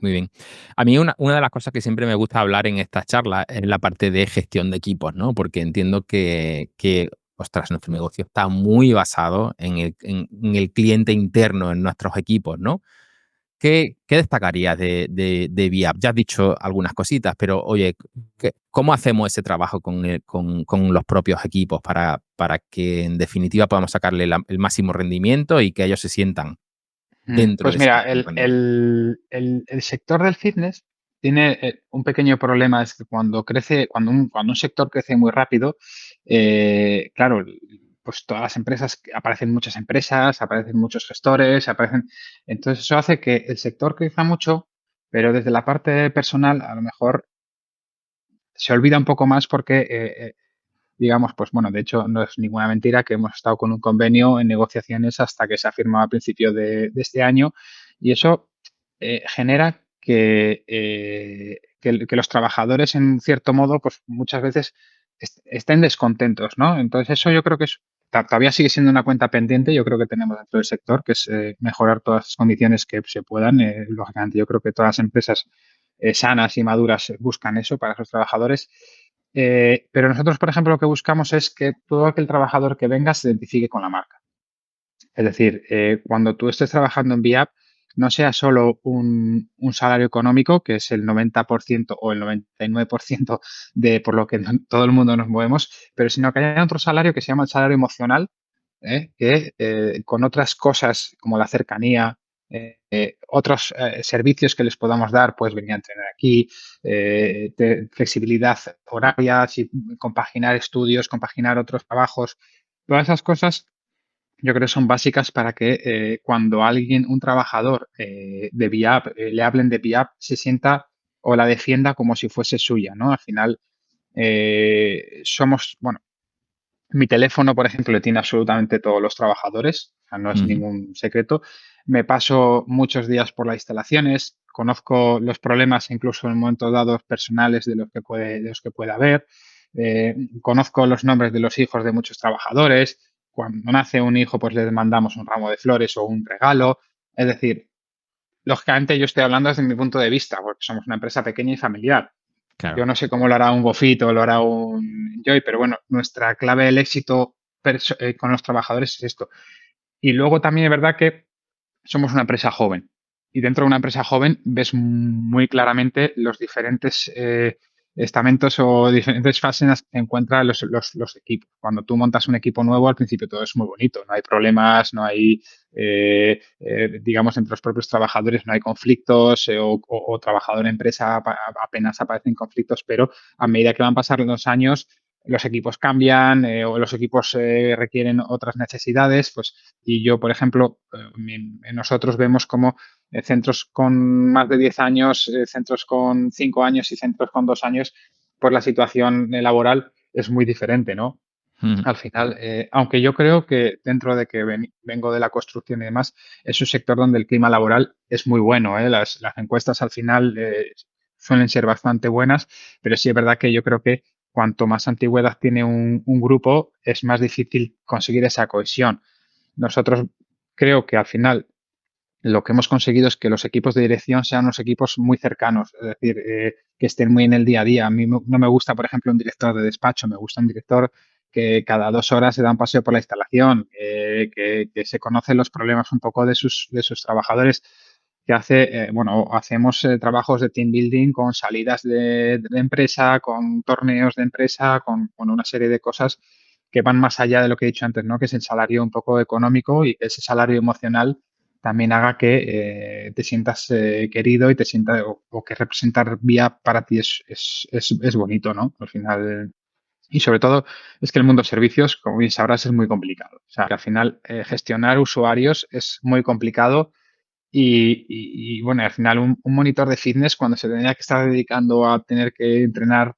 Muy bien. A mí una de las cosas que siempre me gusta hablar en estas charlas es la parte de gestión de equipos, ¿no? Porque entiendo ostras, nuestro negocio está muy basado en el cliente interno, en nuestros equipos, ¿no? ¿Qué destacarías de VIAP? Ya has dicho algunas cositas, pero oye, ¿cómo hacemos ese trabajo con los propios equipos para que en definitiva podamos sacarle el máximo rendimiento y que ellos se sientan dentro de Pues ese mira, máximo rendimiento? el sector del fitness tiene un pequeño problema, es que cuando un sector crece muy rápido, claro, pues todas las empresas, aparecen muchas empresas, aparecen muchos gestores, entonces eso hace que el sector crezca mucho, pero desde la parte personal a lo mejor se olvida un poco más porque digamos, pues bueno, de hecho no es ninguna mentira que hemos estado con un convenio en negociaciones hasta que se ha firmado a principios de este año y eso genera que los trabajadores en cierto modo pues muchas veces estén descontentos, ¿no? Entonces eso yo creo que todavía sigue siendo una cuenta pendiente, yo creo que tenemos dentro del sector, que es mejorar todas las condiciones que se puedan. Lógicamente yo creo que todas las empresas sanas y maduras buscan eso para sus trabajadores. Pero nosotros, por ejemplo, lo que buscamos es que todo aquel trabajador que venga se identifique con la marca. Es decir, cuando tú estés trabajando en VIAP, no sea solo un salario económico, que es el 90% o el 99% de por lo que todo el mundo nos movemos, pero sino que haya otro salario que se llama el salario emocional, que con otras cosas como la cercanía, otros servicios que les podamos dar, pues venir a entrenar aquí, flexibilidad horaria, compaginar estudios, compaginar otros trabajos, todas esas cosas yo creo que son básicas para que cuando un trabajador de VIAP, le hablen de VIAP, se sienta o la defienda como si fuese suya, ¿no? Al final, bueno, mi teléfono, por ejemplo, le tiene absolutamente todos los trabajadores, o sea, no es Ujú. ningún secreto. Me paso muchos días por las instalaciones, conozco los problemas incluso en momentos dados personales de los que pueda haber, conozco los nombres de los hijos de muchos trabajadores. Cuando nace un hijo, pues les mandamos un ramo de flores o un regalo. Es decir, lógicamente yo estoy hablando desde mi punto de vista, porque somos una empresa pequeña y familiar. Yo Claro. no sé cómo lo hará un Gofit o lo hará un Joy, pero bueno, nuestra clave del éxito con los trabajadores es esto. Y luego también es verdad que somos una empresa joven. Y dentro de una empresa joven ves muy claramente los diferentes estamentos o diferentes fases en las que se encuentran los equipos. Cuando tú montas un equipo nuevo, al principio todo es muy bonito. No hay problemas, no hay, digamos, entre los propios trabajadores no hay conflictos o trabajador-empresa apenas aparecen conflictos, pero a medida que van pasando los años, los equipos cambian o los equipos requieren otras necesidades, pues y yo, por ejemplo, nosotros vemos como centros con más de 10 años, centros con 5 años y centros con 2 años, pues la situación laboral es muy diferente, ¿no? Ujú. Al final, aunque yo creo que dentro de que vengo de la construcción y demás, es un sector donde el clima laboral es muy bueno, ¿eh? Las encuestas al final suelen ser bastante buenas, pero sí es verdad que yo creo que cuanto más antigüedad tiene un grupo, es más difícil conseguir esa cohesión. Nosotros creo que al final lo que hemos conseguido es que los equipos de dirección sean unos equipos muy cercanos, es decir, que estén muy en el día a día. A mí no me gusta, por ejemplo, un director de despacho, me gusta un director que cada 2 horas se da un paseo por la instalación, que se conocen los problemas un poco de sus trabajadores, que bueno, hacemos trabajos de team building con salidas de empresa, con torneos de empresa, con una serie de cosas que van más allá de lo que he dicho antes, ¿no? Que es el salario un poco económico y ese salario emocional también haga que te sientas querido y te sientas o que representar vía para ti es bonito, ¿no? Al final, y sobre todo es que el mundo de servicios, como bien sabrás, es muy complicado. O sea, que al final gestionar usuarios es muy complicado bueno, al final un monitor de fitness cuando se tenía que estar dedicando a tener que entrenar,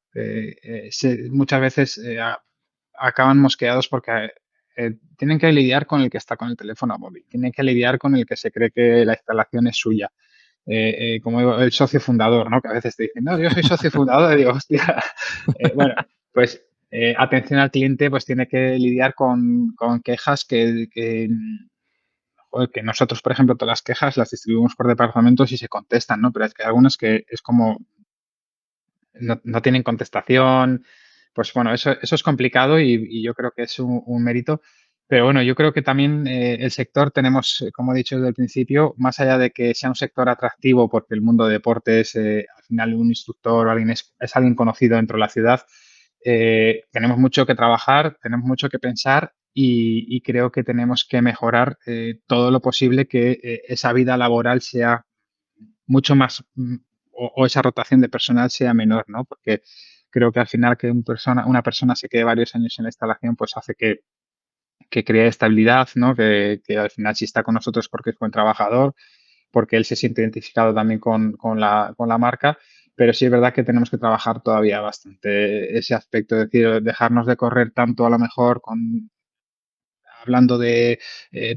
muchas veces acaban mosqueados porque tienen que lidiar con el que está con el teléfono móvil, tienen que lidiar con el que se cree que la instalación es suya. Como digo, el socio fundador, ¿no? Que a veces te dicen, no, yo soy socio fundador, y digo, hostia, bueno, pues atención al cliente, pues tiene que lidiar con quejas joder, que nosotros, por ejemplo, todas las quejas las distribuimos por departamentos y se contestan, ¿no? Pero es que hay algunas que es como no tienen contestación. Pues bueno, eso es complicado y yo creo que es un mérito. Pero bueno, yo creo que también el sector tenemos, como he dicho desde el principio, más allá de que sea un sector atractivo, porque el mundo de deportes, al final un instructor o alguien es alguien conocido dentro de la ciudad, tenemos mucho que trabajar, tenemos mucho que pensar y creo que tenemos que mejorar todo lo posible que esa vida laboral sea mucho más o esa rotación de personal sea menor, ¿no? Porque creo que al final que una persona se quede varios años en la instalación, pues hace que cree estabilidad, ¿no? Que al final si está con nosotros porque es buen trabajador, porque él se siente identificado también con la marca, pero sí es verdad que tenemos que trabajar todavía bastante ese aspecto, es decir, dejarnos de correr tanto a lo mejor hablando de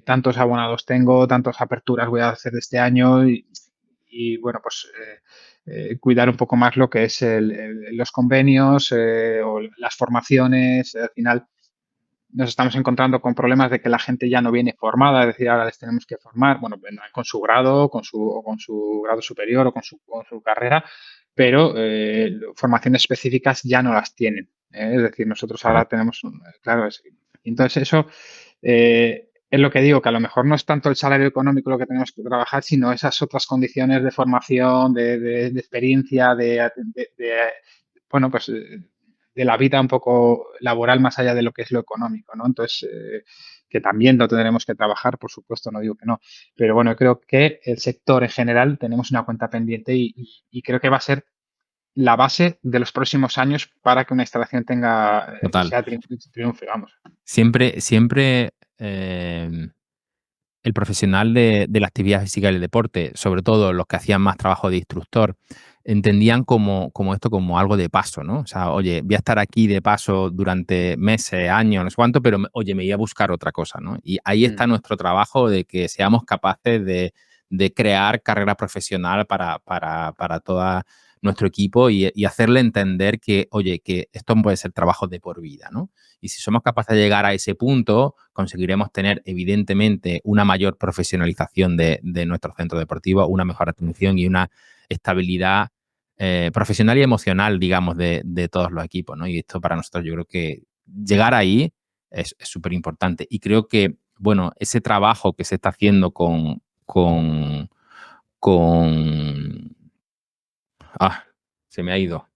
tantos abonados tengo, tantas aperturas voy a hacer este año bueno, pues cuidar un poco más lo que es los convenios o las formaciones. Al final, nos estamos encontrando con problemas de que la gente ya no viene formada, es decir, ahora les tenemos que formar, bueno, vendrán con su grado, o con su grado superior o con su carrera, pero formaciones específicas ya no las tienen. Es decir, nosotros ahora Correcto. tenemos, claro, entonces eso es lo que digo, que a lo mejor no es tanto el salario económico lo que tenemos que trabajar, sino esas otras condiciones de formación, de experiencia, bueno, pues de la vida un poco laboral más allá de lo que es lo económico, ¿no? Entonces, que también lo tendremos que trabajar, por supuesto, no digo que no. Pero bueno, creo que el sector en general tenemos una cuenta pendiente y creo que va a ser la base de los próximos años para que una instalación tenga, Total. sea triunfe, vamos. Siempre el profesional de la actividad física y el deporte, sobre todo los que hacían más trabajo de instructor, entendían como esto como algo de paso, ¿no? O sea, oye, voy a estar aquí de paso durante meses, años, no sé cuánto, pero oye, me voy a buscar otra cosa, ¿no? Y ahí Mm. está nuestro trabajo de que seamos capaces de crear carrera profesional para todo nuestro equipo y hacerle entender que, oye, que esto puede ser trabajo de por vida, ¿no? Y si somos capaces de llegar a ese punto, conseguiremos tener, evidentemente, una mayor profesionalización de nuestro centro deportivo, una mejor atención y una estabilidad profesional y emocional, digamos, de todos los equipos, ¿no? Y esto para nosotros yo creo que llegar ahí es súper importante. Y creo que, bueno, ese trabajo que se está haciendo con se me ha ido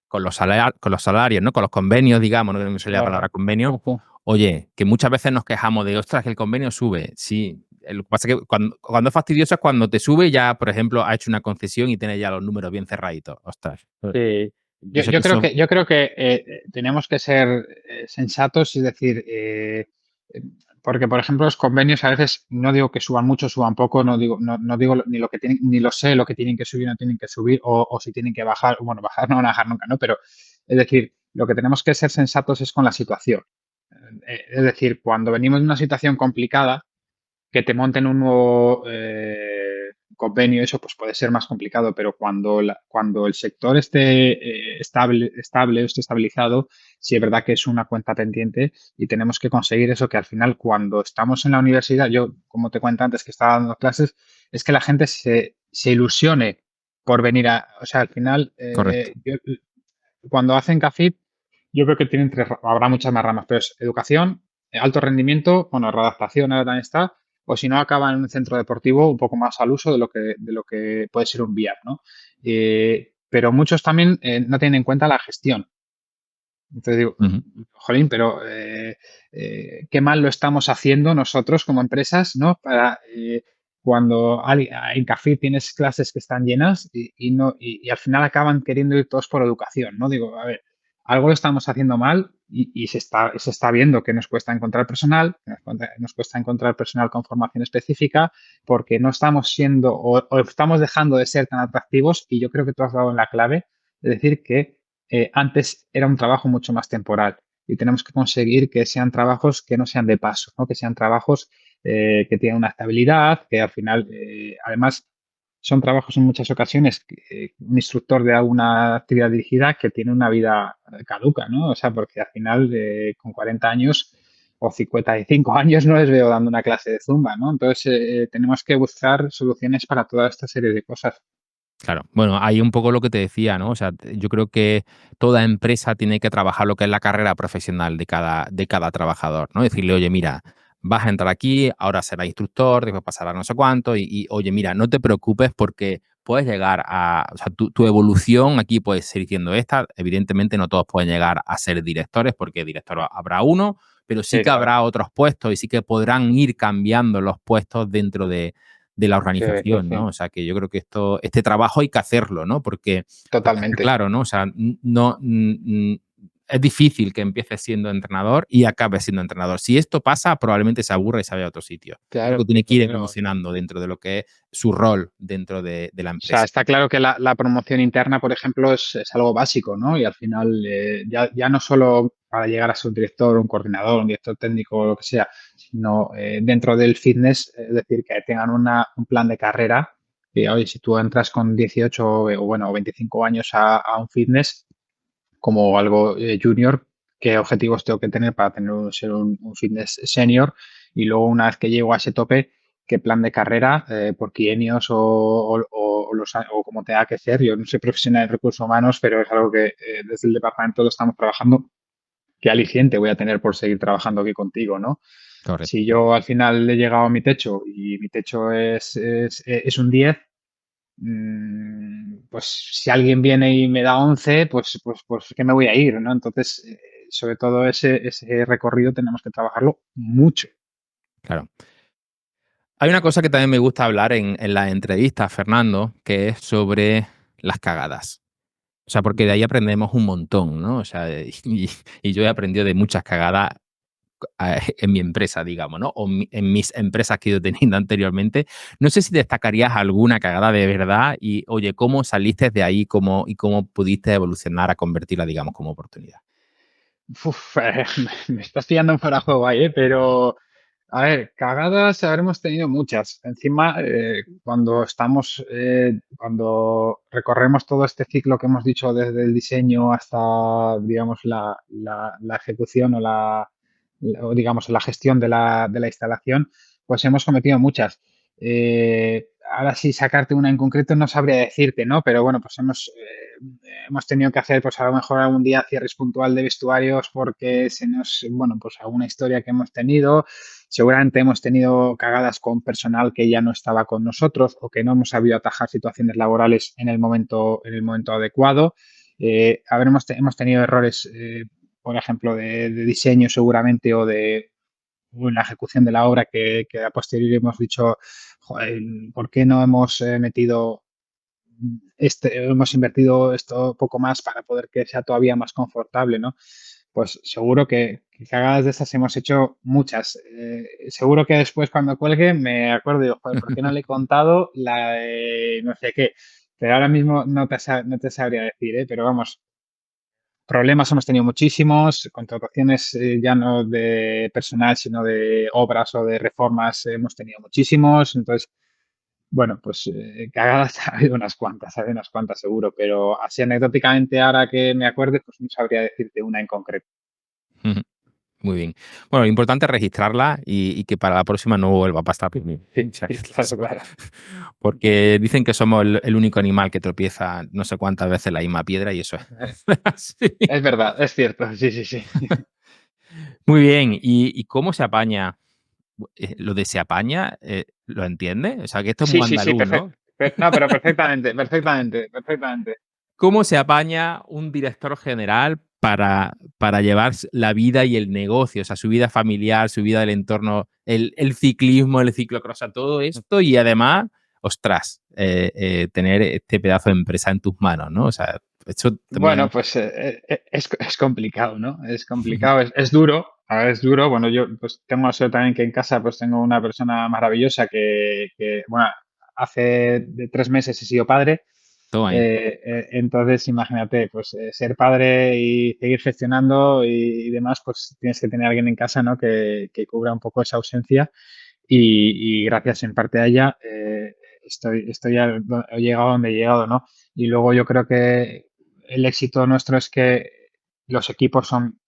con los salarios, ¿no? Con los convenios, digamos, no me sale la palabra Ajá. convenio. Ojo. Oye, que muchas veces nos quejamos de, ostras, que el convenio sube. Sí, lo que pasa es que cuando es fastidioso es cuando te sube y ya, por ejemplo, ha hecho una concesión y tiene ya los números bien cerraditos. Ostras. Sí. Yo sé que eso. Yo creo que tenemos que ser sensatos y decir, eh, porque por ejemplo los convenios a veces no digo que suban mucho, suban poco, no digo ni lo que tienen, ni lo sé lo que tienen que subir, no tienen que subir, o si tienen que bajar, bueno, bajar no van a bajar nunca, ¿no? Pero es decir, lo que tenemos que ser sensatos es con la situación. Es decir, cuando venimos de una situación complicada, que te monten un nuevo convenio, eso pues puede ser más complicado, pero cuando el sector esté estable o esté estabilizado, sí es verdad que es una cuenta pendiente y tenemos que conseguir eso que al final cuando estamos en la universidad, yo como te cuento antes que estaba dando clases, es que la gente se ilusione por venir o sea, al final, Correcto. cuando hacen CAFIT, yo creo que tienen habrá muchas más ramas, pero es educación, alto rendimiento, bueno, readaptación ahora también está, o si no acaba en un centro deportivo un poco más al uso de lo que puede ser un VR, ¿no? Pero muchos también no tienen en cuenta la gestión. Entonces digo, Ujú. jolín, pero qué mal lo estamos haciendo nosotros como empresas, ¿no? Para cuando en Café tienes clases que están llenas no, y al final acaban queriendo ir todos por educación, ¿no? Digo, a ver, algo lo estamos haciendo mal y se está viendo que nos cuesta encontrar personal, que nos cuesta encontrar personal con formación específica, porque no estamos siendo o estamos dejando de ser tan atractivos y yo creo que tú has dado en la clave, es decir, que antes era un trabajo mucho más temporal y tenemos que conseguir que sean trabajos que no sean de paso, ¿no? Que sean trabajos que tengan una estabilidad, que al final, además, son trabajos en muchas ocasiones, un instructor de alguna actividad dirigida que tiene una vida caduca, ¿no? O sea, porque al final, con 40 años o 55 años no les veo dando una clase de zumba, ¿no? Entonces, tenemos que buscar soluciones para toda esta serie de cosas. Claro, bueno, ahí un poco lo que te decía, ¿no? O sea, yo creo que toda empresa tiene que trabajar lo que es la carrera profesional de cada trabajador, ¿no? Decirle, oye, mira, vas a entrar aquí, ahora serás instructor, después pasarás no sé cuánto, oye, mira, no te preocupes porque puedes llegar o sea, tu evolución aquí puede seguir siendo esta. Evidentemente no todos pueden llegar a ser directores porque director habrá uno, pero sí Sí, que claro. habrá otros puestos y sí que podrán ir cambiando los puestos dentro de la Sí, organización, ¿no? sí, O sea, que yo creo que este trabajo hay que hacerlo, ¿no? Porque está totalmente. claro, ¿no? O sea, no, es difícil que empieces siendo entrenador y acabes siendo entrenador. Si esto pasa, probablemente se aburra y se vaya a otro sitio. Yo creo Claro, que tiene que ir desde luego. evolucionando dentro de lo que es su rol dentro de la O sea, empresa. está claro que la promoción interna, por ejemplo, es algo básico, ¿no? Y al final, ya no solo para llegar a ser un director, un coordinador, un director técnico o lo que sea, sino dentro del fitness, es decir, que tengan un plan de carrera. Y, oye, si tú entras con 18 o, bueno, o 25 años a un fitness como algo junior, qué objetivos tengo que tener para ser un fitness senior y luego una vez que llego a ese tope, qué plan de carrera por trienios o como tenga que ser. Yo no soy profesional de recursos humanos, pero es algo que desde el departamento lo estamos trabajando. ¿Qué aliciente voy a tener por seguir trabajando aquí contigo, no? Correcto. Si yo al final he llegado a mi techo y mi techo es un 10, pues si alguien viene y me da 11, pues ¿qué me voy a ir, no? Entonces, sobre todo ese recorrido tenemos que trabajarlo mucho. Claro. Hay una cosa que también me gusta hablar en las entrevistas, Fernando, que es sobre las cagadas. O sea, porque de ahí aprendemos un montón, ¿no? O sea, y yo he aprendido de muchas cagadas en mi empresa, digamos, ¿no? O en mis empresas que he ido teniendo anteriormente. No sé si destacarías alguna cagada de verdad y, oye, ¿cómo saliste de ahí y cómo pudiste evolucionar a convertirla, digamos, como oportunidad? Uf, me estás pillando en fuera de juego ahí, pero a ver, cagadas habremos tenido muchas. Encima, cuando recorremos todo este ciclo que hemos dicho desde el diseño hasta, digamos, la ejecución o digamos, la gestión de la instalación, pues hemos cometido muchas. Ahora sí, sacarte una en concreto no sabría decirte, ¿no? Pero bueno, pues hemos tenido que hacer, pues a lo mejor algún día cierres puntual de vestuarios porque bueno, pues alguna historia que hemos tenido. Seguramente hemos tenido cagadas con personal que ya no estaba con nosotros o que no hemos sabido atajar situaciones laborales en el momento adecuado. Hemos tenido errores, por ejemplo, de diseño seguramente o en la ejecución de la obra que a posteriori hemos dicho, joder, ¿por qué no hemos hemos invertido esto poco más para poder que sea todavía más confortable, ¿no? Pues seguro que cagadas de esas hemos hecho muchas. Seguro que después cuando cuelgue me acuerdo y digo, joder, ¿por qué no le he contado la de no sé qué? Pero ahora mismo no te sabría decir, ¿eh? Pero vamos, problemas hemos tenido muchísimos, contrataciones ya no de personal, sino de obras o de reformas hemos tenido muchísimos. Entonces, bueno, pues cagadas ha habido unas cuantas seguro, pero así anecdóticamente ahora que me acuerde, pues no sabría decirte una en concreto. Muy bien. Bueno, lo importante es registrarla y que para la próxima no vuelva a pasar. Sí, sí, claro, claro. Porque dicen que somos el único animal que tropieza no sé cuántas veces la misma piedra y eso es así. Es verdad, es cierto, sí, sí, sí. Muy bien. ¿Y cómo se apaña? Lo de se apaña, ¿lo entiendes? O sea, que esto es Sí, muy sí, sí, andaluz, perfecto. ¿no? No, pero perfectamente, perfectamente, perfectamente. ¿Cómo se apaña un director general para llevar la vida y el negocio? O sea, su vida familiar, su vida del entorno, el ciclismo, el ciclocross, a todo esto y además, ostras, tener este pedazo de empresa en tus manos, ¿no? O sea, eso Bueno, también. pues es complicado, ¿no? Es complicado, es duro, a ver, es duro. Bueno, yo pues tengo la suerte también que en casa pues tengo una persona maravillosa bueno, hace de 3 meses he sido padre. Toma ahí. Entonces, imagínate, pues ser padre y seguir gestionando y demás, pues tienes que tener a alguien en casa, ¿no? Que cubra un poco esa ausencia y gracias en parte a ella he llegado donde he llegado, ¿no? Y luego yo creo que el éxito nuestro es que los equipos son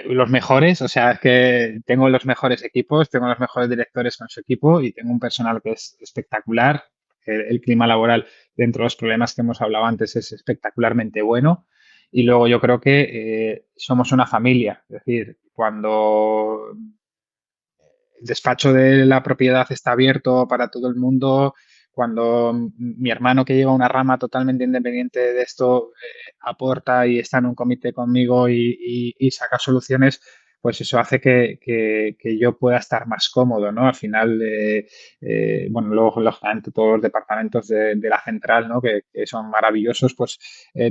los mejores, o sea, es que tengo los mejores equipos, tengo los mejores directores con su equipo y tengo un personal que es espectacular. El clima laboral, dentro de los problemas que hemos hablado antes, es espectacularmente bueno. Y luego yo creo que somos una familia, es decir, cuando el despacho de la propiedad está abierto para todo el mundo. Cuando mi hermano, que lleva una rama totalmente independiente de esto, aporta y está en un comité conmigo y saca soluciones, pues eso hace que yo pueda estar más cómodo, ¿no? Al final, bueno, luego lógicamente todos los departamentos de la central, ¿no? Que son maravillosos, pues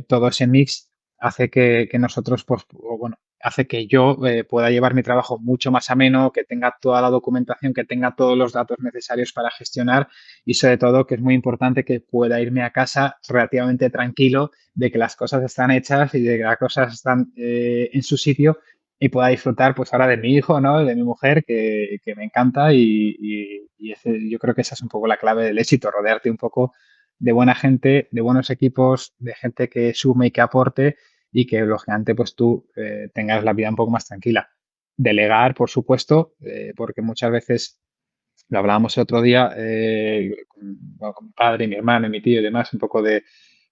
todo ese mix hace que nosotros, pues, bueno, hace que yo pueda llevar mi trabajo mucho más ameno, que tenga toda la documentación, que tenga todos los datos necesarios para gestionar y sobre todo que es muy importante que pueda irme a casa relativamente tranquilo de que las cosas están hechas y de que las cosas están en su sitio y pueda disfrutar pues ahora de mi hijo, ¿no? De mi mujer que me encanta yo creo que esa es un poco la clave del éxito, rodearte un poco de buena gente, de buenos equipos, de gente que sume y que aporte y que lógicamente pues tú tengas la vida un poco más tranquila. Delegar, por supuesto, porque muchas veces lo hablábamos el otro día bueno, con mi padre, mi hermano y mi tío y demás, un poco de,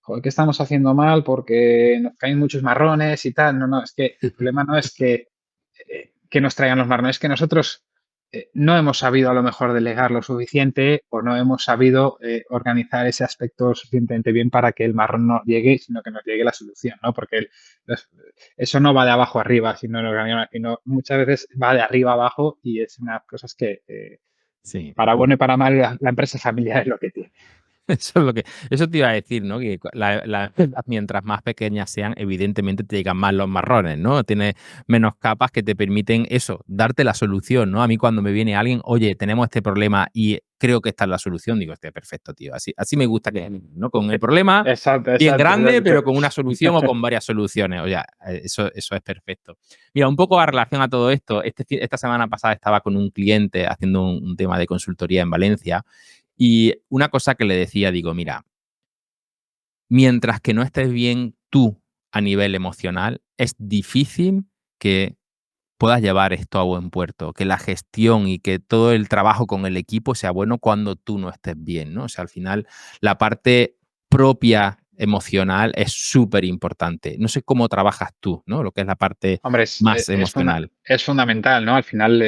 joder, ¿qué estamos haciendo mal? Porque nos caen muchos marrones y tal. No, no, es que el problema no es que nos traigan los marrones, es que nosotros no hemos sabido a lo mejor delegar lo suficiente o no hemos sabido organizar ese aspecto suficientemente bien para que el marrón no llegue, sino que nos llegue la solución, ¿no? Porque los- eso no va de abajo arriba, sino, sino muchas veces va de arriba abajo y es una cosas que Sí. para bueno y para mal, la empresa familiar es lo que tiene. Eso es lo que, eso te iba a decir, ¿no? Que las mientras más pequeñas sean, evidentemente te llegan más los marrones, ¿no? Tienes menos capas que te permiten eso, darte la solución, ¿no? A mí cuando me viene alguien, oye, tenemos este problema y creo que esta es la solución, digo, este perfecto, tío. Así me gusta que, ¿no? Con el problema Exacto, bien exacto, grande, exacto. pero con una solución o con varias soluciones. O sea, eso es perfecto. Mira, un poco a relación a todo esto, esta semana pasada estaba con un cliente haciendo un tema de consultoría en Valencia y una cosa que le decía, digo, mira, mientras que no estés bien tú a nivel emocional, es difícil que puedas llevar esto a buen puerto, que la gestión y que todo el trabajo con el equipo sea bueno cuando tú no estés bien, ¿no? O sea, al final la parte propia emocional es súper importante. No sé cómo trabajas tú, ¿no? Lo que es la parte Hombre, más emocional. es fundamental, ¿no? Al final,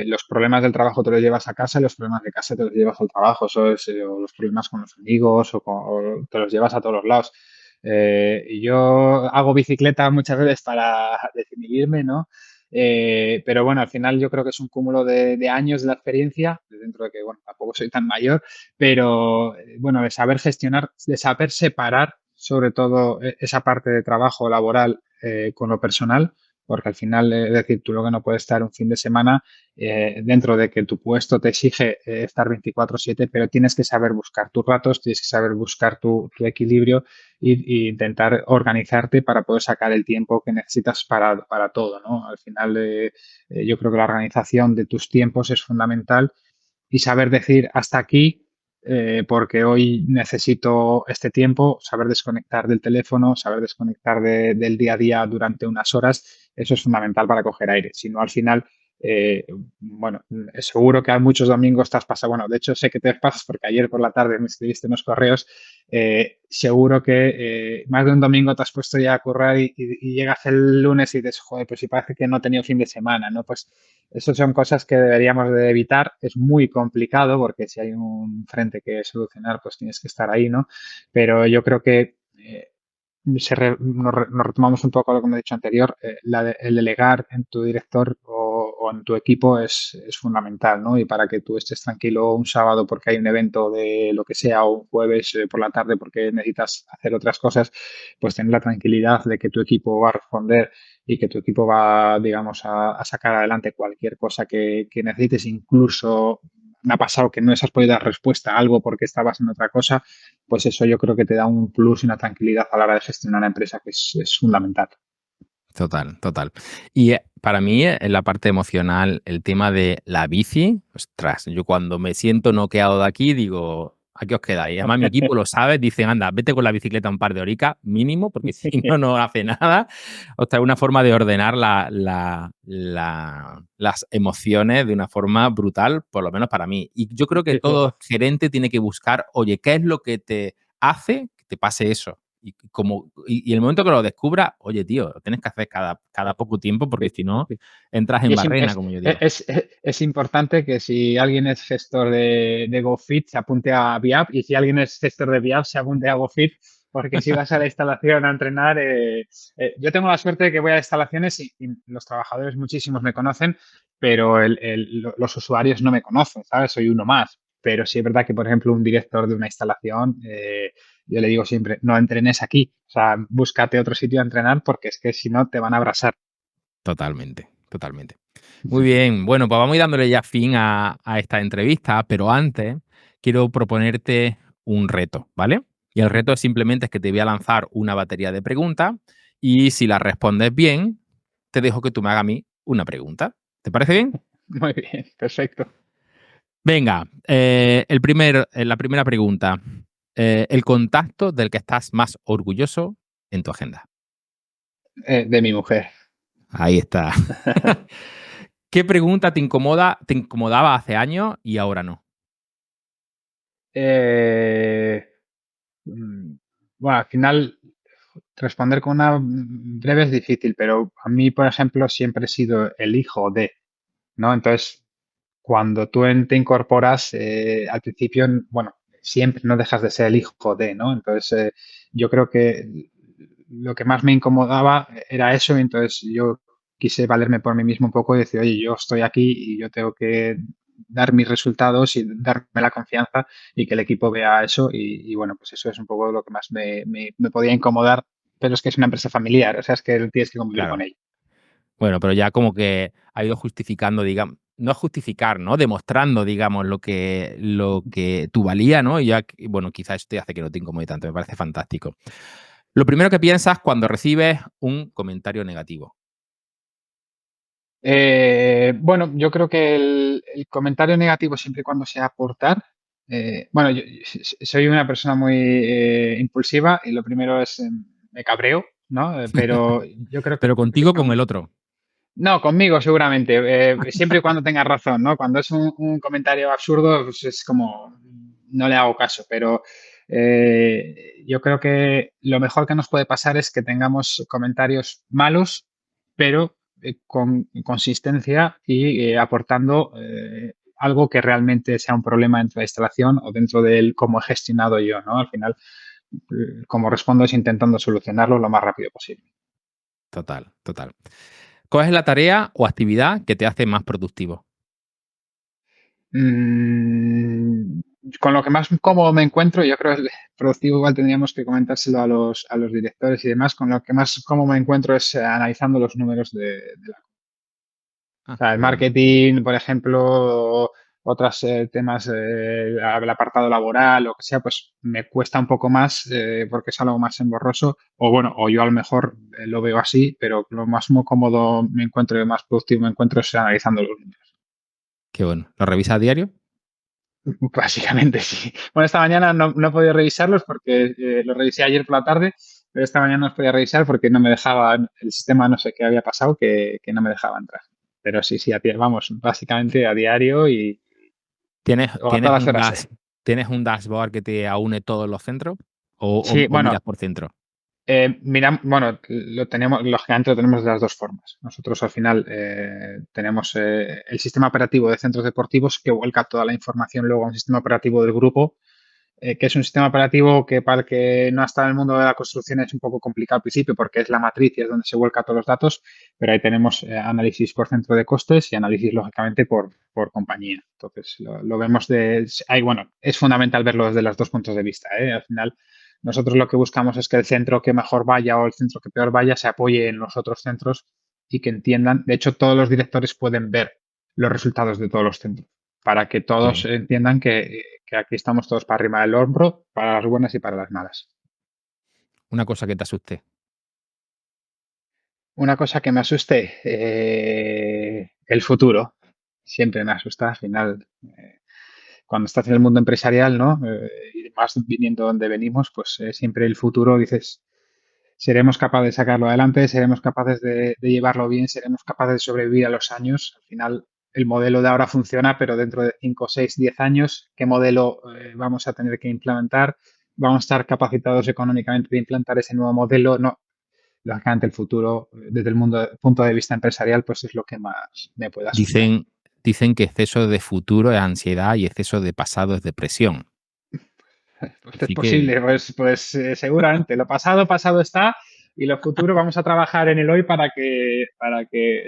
los problemas del trabajo te los llevas a casa y los problemas de casa te los llevas al trabajo. Eso es, o los problemas con los amigos o te los llevas a todos los lados. Y yo hago bicicleta muchas veces para desinhibirme, ¿no? Pero bueno, al final yo creo que es un cúmulo de años de la experiencia, dentro de que, bueno, tampoco soy tan mayor, pero bueno, de saber gestionar, de saber separar sobre todo esa parte de trabajo laboral con lo personal, porque al final, es decir, tú lo que no puedes estar un fin de semana dentro de que tu puesto te exige estar 24/7, pero tienes que saber buscar tus ratos, tienes que saber buscar tu equilibrio y intentar organizarte para poder sacar el tiempo que necesitas para todo, ¿no? Al final, yo creo que la organización de tus tiempos es fundamental y saber decir hasta aquí, porque hoy necesito este tiempo, saber desconectar del teléfono, saber desconectar del día a día durante unas horas, eso es fundamental para coger aire. Si no, al final, eh, bueno, seguro que a muchos domingos te has pasado, bueno, de hecho sé que te pasas porque ayer por la tarde me escribiste unos correos, seguro que más de un domingo te has puesto ya a currar y llegas el lunes y dices, joder, pues si parece que no he tenido fin de semana, ¿no? Pues esas son cosas que deberíamos de evitar. Es muy complicado porque si hay un frente que solucionar, pues tienes que estar ahí, ¿no? Pero yo creo que nos retomamos un poco a lo que hemos dicho anterior, el delegar en tu director o en tu equipo es fundamental, ¿no? Y para que tú estés tranquilo un sábado porque hay un evento de lo que sea o un jueves por la tarde porque necesitas hacer otras cosas, pues tener la tranquilidad de que tu equipo va a responder y que tu equipo va, digamos, a sacar adelante cualquier cosa que necesites, incluso me ha pasado que no has podido dar respuesta a algo porque estabas en otra cosa, pues eso yo creo que te da un plus y una tranquilidad a la hora de gestionar la empresa que es fundamental. Total, total. Y para mí, en la parte emocional, el tema de la bici, ostras, yo cuando me siento noqueado de aquí, digo, aquí os quedáis. Además, mi equipo lo sabe, dicen, anda, vete con la bicicleta un par de horicas, mínimo, porque si no, no hace nada. Ostras, es una forma de ordenar las emociones de una forma brutal, por lo menos para mí. Y yo creo que todo gerente tiene que buscar, oye, ¿qué es lo que te hace que te pase eso? Y el momento que lo descubra, oye, tío, lo tienes que hacer cada poco tiempo porque si no, entras Y en barrena, como yo digo. es importante que si alguien es gestor de GoFit se apunte a Viap y si alguien es gestor de Viap se apunte a GoFit porque si vas a la instalación a entrenar, yo tengo la suerte de que voy a instalaciones y los trabajadores muchísimos me conocen, pero los usuarios no me conocen, ¿sabes? Soy uno más. Pero sí es verdad que, por ejemplo, un director de una instalación, yo le digo siempre, no entrenes aquí, o sea, búscate otro sitio a entrenar porque es que si no te van a abrasar. Totalmente, totalmente. Muy bien, bueno, pues vamos a ir dándole ya fin a esta entrevista, pero antes quiero proponerte un reto, ¿vale? Y el reto es simplemente es que te voy a lanzar una batería de preguntas y si las respondes bien, te dejo que tú me hagas a mí una pregunta. ¿Te parece bien? Muy bien, perfecto. Venga, la primera pregunta. El contacto del que estás más orgulloso en tu agenda. De mi mujer. Ahí está. ¿Qué pregunta te incomodaba hace años y ahora no? Eh, mm, bueno, al final responder con una breve es difícil, pero a mí, por ejemplo, siempre he sido el hijo de, ¿no? Entonces, cuando tú te incorporas, al principio, bueno, siempre no dejas de ser el hijo de, ¿no? Entonces, yo creo que lo que más me incomodaba era eso, y entonces yo quise valerme por mí mismo un poco y decir, oye, yo estoy aquí y yo tengo que dar mis resultados y darme la confianza y que el equipo vea eso y bueno, pues eso es un poco lo que más me podía incomodar, pero es que es una empresa familiar, o sea, es que tienes que convivir con Claro. ella. Bueno, pero ya como que ha ido justificando, digamos, no justificar, ¿no? Demostrando, digamos, lo que tu valía, ¿no? Y ya, bueno, quizás esto te hace que no te incomode tanto, me parece fantástico. Lo primero que piensas cuando recibes un comentario negativo. Bueno, yo creo que el comentario negativo siempre y cuando sea aportar. Bueno, yo soy una persona muy impulsiva y lo primero es me cabreo, ¿no? Pero yo creo Pero que contigo, con el otro. no, conmigo seguramente, siempre y cuando tengas razón, ¿no? Cuando es un comentario absurdo, pues es como no le hago caso, pero yo creo que lo mejor que nos puede pasar es que tengamos comentarios malos, pero con consistencia y aportando algo que realmente sea un problema dentro de la instalación o dentro de cómo he gestionado yo, ¿no? Al final, como respondo es intentando solucionarlo lo más rápido posible. Total, total. ¿Cuál es la tarea o actividad que te hace más productivo? Mm, con lo que más cómodo me encuentro, yo creo que productivo igual tendríamos que comentárselo a los directores y demás, con lo que más cómodo me encuentro es analizando los números de la... O Ah, sea, el qué bueno. marketing, por ejemplo, o otros temas, el apartado laboral, lo que sea, pues me cuesta un poco más porque es algo más emborroso, o bueno, o yo a lo mejor lo veo así, pero lo más cómodo me encuentro y más productivo me encuentro es analizando los números. Qué bueno. ¿Lo revisas a diario? Básicamente sí. Bueno, esta mañana no he podido revisarlos porque los revisé ayer por la tarde, pero esta mañana no los podía revisar porque no me dejaba, el sistema no sé qué había pasado, que no me dejaba entrar. Pero sí, sí, vamos, básicamente a diario y ¿Tienes, o a tienes todas un horas. dash, ¿Tienes un dashboard que te aúne todos los centros? Sí, ¿O bueno, miras por centro? mira, bueno, lo tenemos, lógicamente lo tenemos de las dos formas. Nosotros al final tenemos el sistema operativo de centros deportivos que vuelca toda la información luego a un sistema operativo del grupo que es un sistema operativo que para el que no ha estado en el mundo de la construcción es un poco complicado al principio porque es la matriz y es donde se vuelca todos los datos, pero ahí tenemos análisis por centro de costes y análisis, lógicamente, por compañía. Entonces, lo vemos ahí, bueno, es fundamental verlo desde los dos puntos de vista. Al final, nosotros lo que buscamos es que el centro que mejor vaya o el centro que peor vaya se apoye en los otros centros y que entiendan. De hecho, todos los directores pueden ver los resultados de todos los centros para que Qué todos bien. entiendan que aquí estamos todos para arriba del hombro, para las buenas y para las malas. Una cosa que te asuste. Una cosa que me asuste, el futuro. Siempre me asusta, al final, cuando estás en el mundo empresarial, ¿no? Y más viniendo donde venimos, pues siempre el futuro dices, seremos capaces de sacarlo adelante, seremos capaces de llevarlo bien, seremos capaces de sobrevivir a los años. Al final, el modelo de ahora funciona, pero dentro de 5, 6, 10 años, ¿qué modelo vamos a tener que implementar? ¿Vamos a estar capacitados económicamente de implantar ese nuevo modelo? No. Lógicamente, el futuro, desde el punto de vista empresarial, pues es lo que más me puede asustar. Dicen, dicen que exceso de futuro es ansiedad y exceso de pasado es depresión. Pues es Así que, posible, pues seguramente. Lo pasado, pasado está, y lo futuro vamos a trabajar en el hoy para que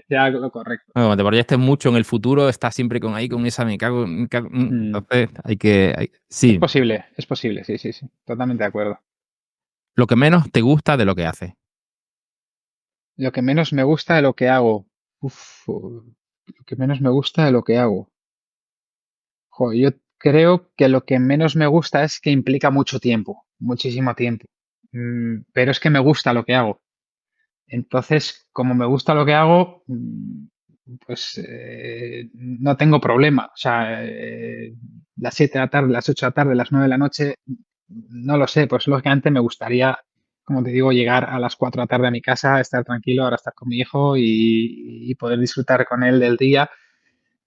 sea lo correcto. bueno, cuando te proyectes mucho en el futuro, estás siempre con ahí, con esa Mm. entonces, sí. Es posible, sí, sí, sí. Totalmente de acuerdo. Lo que menos te gusta de lo que haces. Lo que menos me gusta de lo que hago. Uf, lo que menos me gusta de lo que hago. Joder, yo creo que lo que menos me gusta es que implica mucho tiempo, muchísimo tiempo. Pero es que me gusta lo que hago. Entonces, como me gusta lo que hago, pues no tengo problema. O sea, las 7 de la tarde, las 8 de la tarde, las 9 de la noche, no lo sé, pues lógicamente me gustaría como te digo, llegar a las 4 de la tarde a mi casa, estar tranquilo, ahora estar con mi hijo y poder disfrutar con él del día,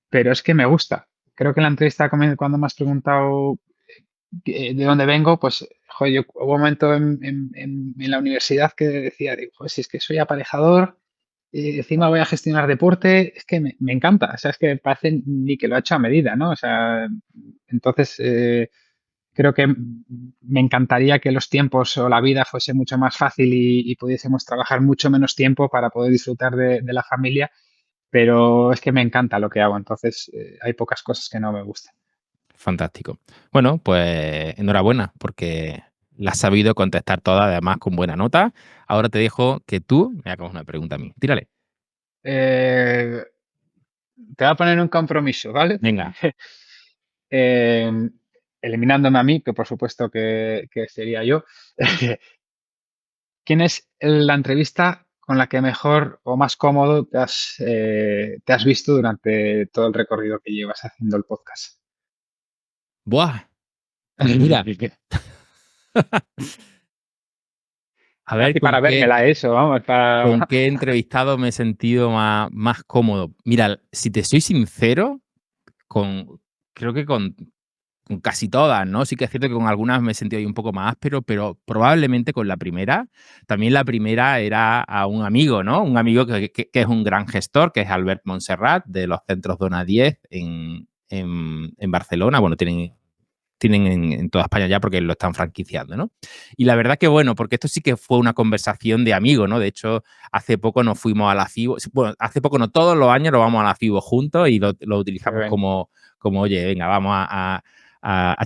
pero es que me gusta. Creo que en la entrevista cuando me has preguntado de dónde vengo, pues, joder, yo hubo un momento en la universidad que decía, digo, joder, si es que soy aparejador, y encima voy a gestionar deporte, es que me encanta, o sea, es que parece ni que lo ha hecho a medida, ¿no? O sea, entonces, creo que me encantaría que los tiempos o la vida fuese mucho más fácil y pudiésemos trabajar mucho menos tiempo para poder disfrutar de la familia, pero es que me encanta lo que hago, entonces hay pocas cosas que no me gustan. Fantástico. Bueno, pues enhorabuena, porque la has sabido contestar todas, además con buena nota. Ahora te dejo que tú me hagas una pregunta a mí. Tírale. Eh, Te voy a poner un compromiso, ¿vale? Venga. Eh, Eliminándome a mí, que por supuesto que sería yo. ¿Quién es la entrevista con la que mejor o más cómodo te has visto durante todo el recorrido que llevas haciendo el podcast? Buah. Pues mira, a ver Casi para vérmela eso, vamos, con para... qué entrevistado me he sentido más cómodo. Mira, si te soy sincero, creo que con casi todas, ¿no? Sí que es cierto que con algunas me he sentido ahí un poco más áspero, pero probablemente con la primera. También la primera era a un amigo, ¿no? Un amigo que es un gran gestor, que es Albert Montserrat, de los centros Dona 10 en Barcelona. Bueno, tienen en toda España ya porque lo están franquiciando, ¿no? Y la verdad que bueno, porque esto sí que fue una conversación de amigos, ¿no? De hecho, hace poco nos fuimos a la FIBO, bueno, hace poco no, todos los años nos vamos a la FIBO juntos y lo utilizamos Bien. como, oye, venga, vamos a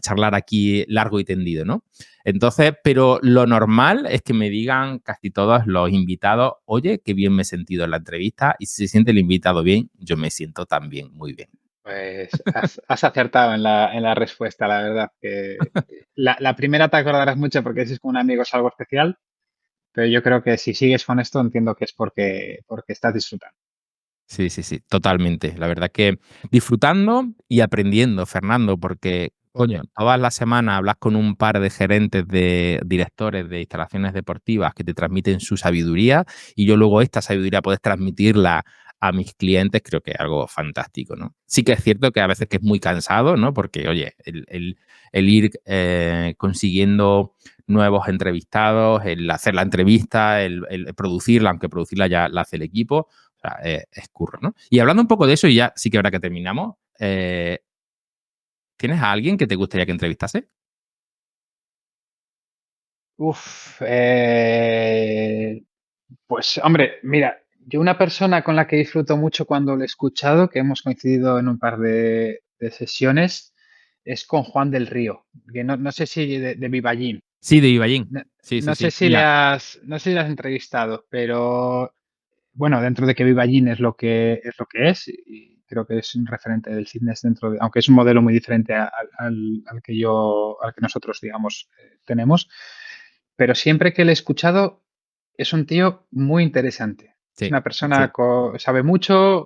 charlar aquí largo y tendido, ¿no? Entonces, pero lo normal es que me digan casi todos los invitados, oye, qué bien me he sentido en la entrevista, y si se siente el invitado bien, yo me siento también muy bien. Pues has acertado en la respuesta, la verdad. Que la primera te acordarás mucho porque ese es con un amigo es algo especial, pero yo creo que si sigues con esto entiendo que es porque estás disfrutando. Sí, sí, sí, totalmente. La verdad que disfrutando y aprendiendo, Fernando, porque, coño, todas las semanas hablas con un par de gerentes, de directores de instalaciones deportivas que te transmiten su sabiduría y yo luego esta sabiduría puedes transmitirla a mis clientes, creo que es algo fantástico, ¿no? Sí que es cierto que a veces que es muy cansado, ¿no? Porque, oye, el ir consiguiendo nuevos entrevistados, el hacer la entrevista, el producirla, aunque producirla ya la hace el equipo, o sea, es curro, ¿no? Y hablando un poco de eso, y ya sí que ahora que terminamos, ¿tienes a alguien que te gustaría que entrevistase? Uf, pues hombre, mira, yo una persona con la que disfruto mucho cuando lo he escuchado, que hemos coincidido en un par de sesiones, es con Juan del Río, que no sé si de Vivallín. Sí, de Ibaín. No, Sí, sí, no sé sí. si Mira, no sé si le has entrevistado, pero bueno, dentro de que Vivallín es lo que es, y creo que es un referente del fitness dentro de, aunque es un modelo muy diferente al que nosotros, digamos, tenemos, pero siempre que le he escuchado es un tío muy interesante. Es sí, una persona sí. que sabe mucho,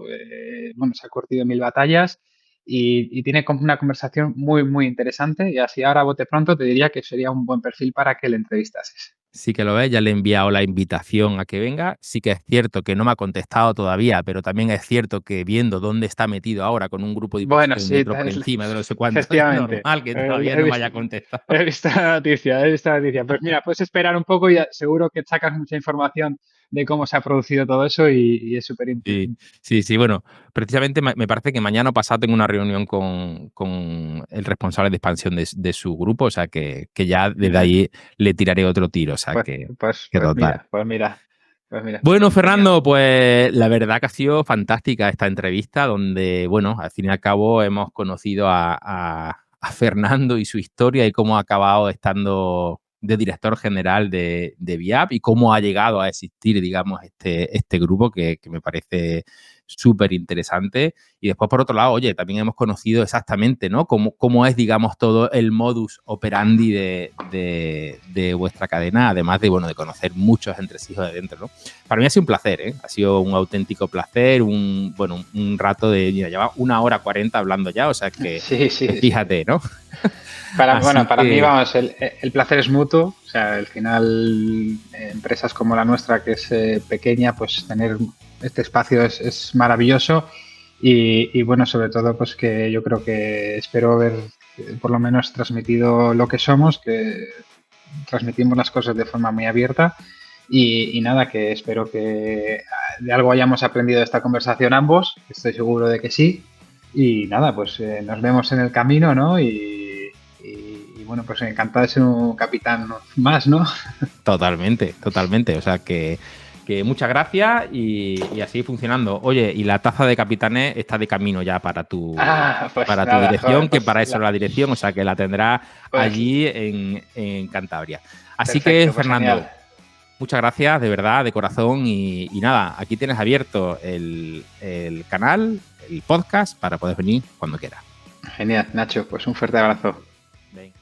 bueno, se ha curtido 1000 batallas y tiene como una conversación muy, muy interesante. Y así ahora, a bote pronto, te diría que sería un buen perfil para que le entrevistases. Sí que lo ves, ya le he enviado la invitación a que venga. Sí que es cierto que no me ha contestado todavía, pero también es cierto que viendo dónde está metido ahora con un grupo de Bueno, hipótesis un sí, metro por encima de no sé cuánto, es efectivamente. normal que todavía He no me visto, haya contestado. he visto la noticia, he visto la noticia. Pues mira, puedes esperar un poco y seguro que sacas mucha información de cómo se ha producido todo eso y es súper Sí, interesante. sí, sí. Bueno, precisamente me parece que mañana o pasado tengo una reunión con el responsable de expansión de su grupo, o sea que ya desde ahí le tiraré otro tiro, o sea Pues, que pues total. mira, pues mira, pues mira, Bueno, genial. Fernando, pues la verdad que ha sido fantástica esta entrevista, donde, bueno, al fin y al cabo hemos conocido a Fernando y su historia y cómo ha acabado estando de director general de VIAP y cómo ha llegado a existir, digamos, este grupo que me parece súper interesante. Y después, por otro lado, oye, también hemos conocido exactamente, ¿no? Cómo es, digamos, todo el modus operandi de vuestra cadena, además de, bueno, de conocer muchos entresijos de dentro, ¿no? Para mí ha sido un placer, ¿eh? Ha sido un auténtico placer, un rato de, mira, lleva 1 hora 40 hablando ya, o sea que Sí, fíjate, ¿no? Para mí, que, vamos, el placer es mutuo. O sea, al final, empresas como la nuestra, que es pequeña, pues tener este espacio es maravilloso. Y bueno, sobre todo, pues que yo creo que espero haber por lo menos transmitido lo que somos, que transmitimos las cosas de forma muy abierta. Y nada, que espero que de algo hayamos aprendido de esta conversación ambos. Estoy seguro de que sí. Y nada, pues nos vemos en el camino, ¿no? Y bueno, pues encantado de ser un capitán más, ¿no? totalmente. O sea que muchas gracias y así funcionando. Oye, y la taza de capitanes está de camino ya para tu Pues nada, dirección, joder, que pues para eso la dirección, o sea que la tendrás pues allí en Cantabria. Así que, perfecto, pues Fernando, genial. muchas gracias, de verdad, de corazón. Y nada, aquí tienes abierto el canal, el podcast, para poder venir cuando quieras. Genial, Nacho, pues un fuerte abrazo. Ven.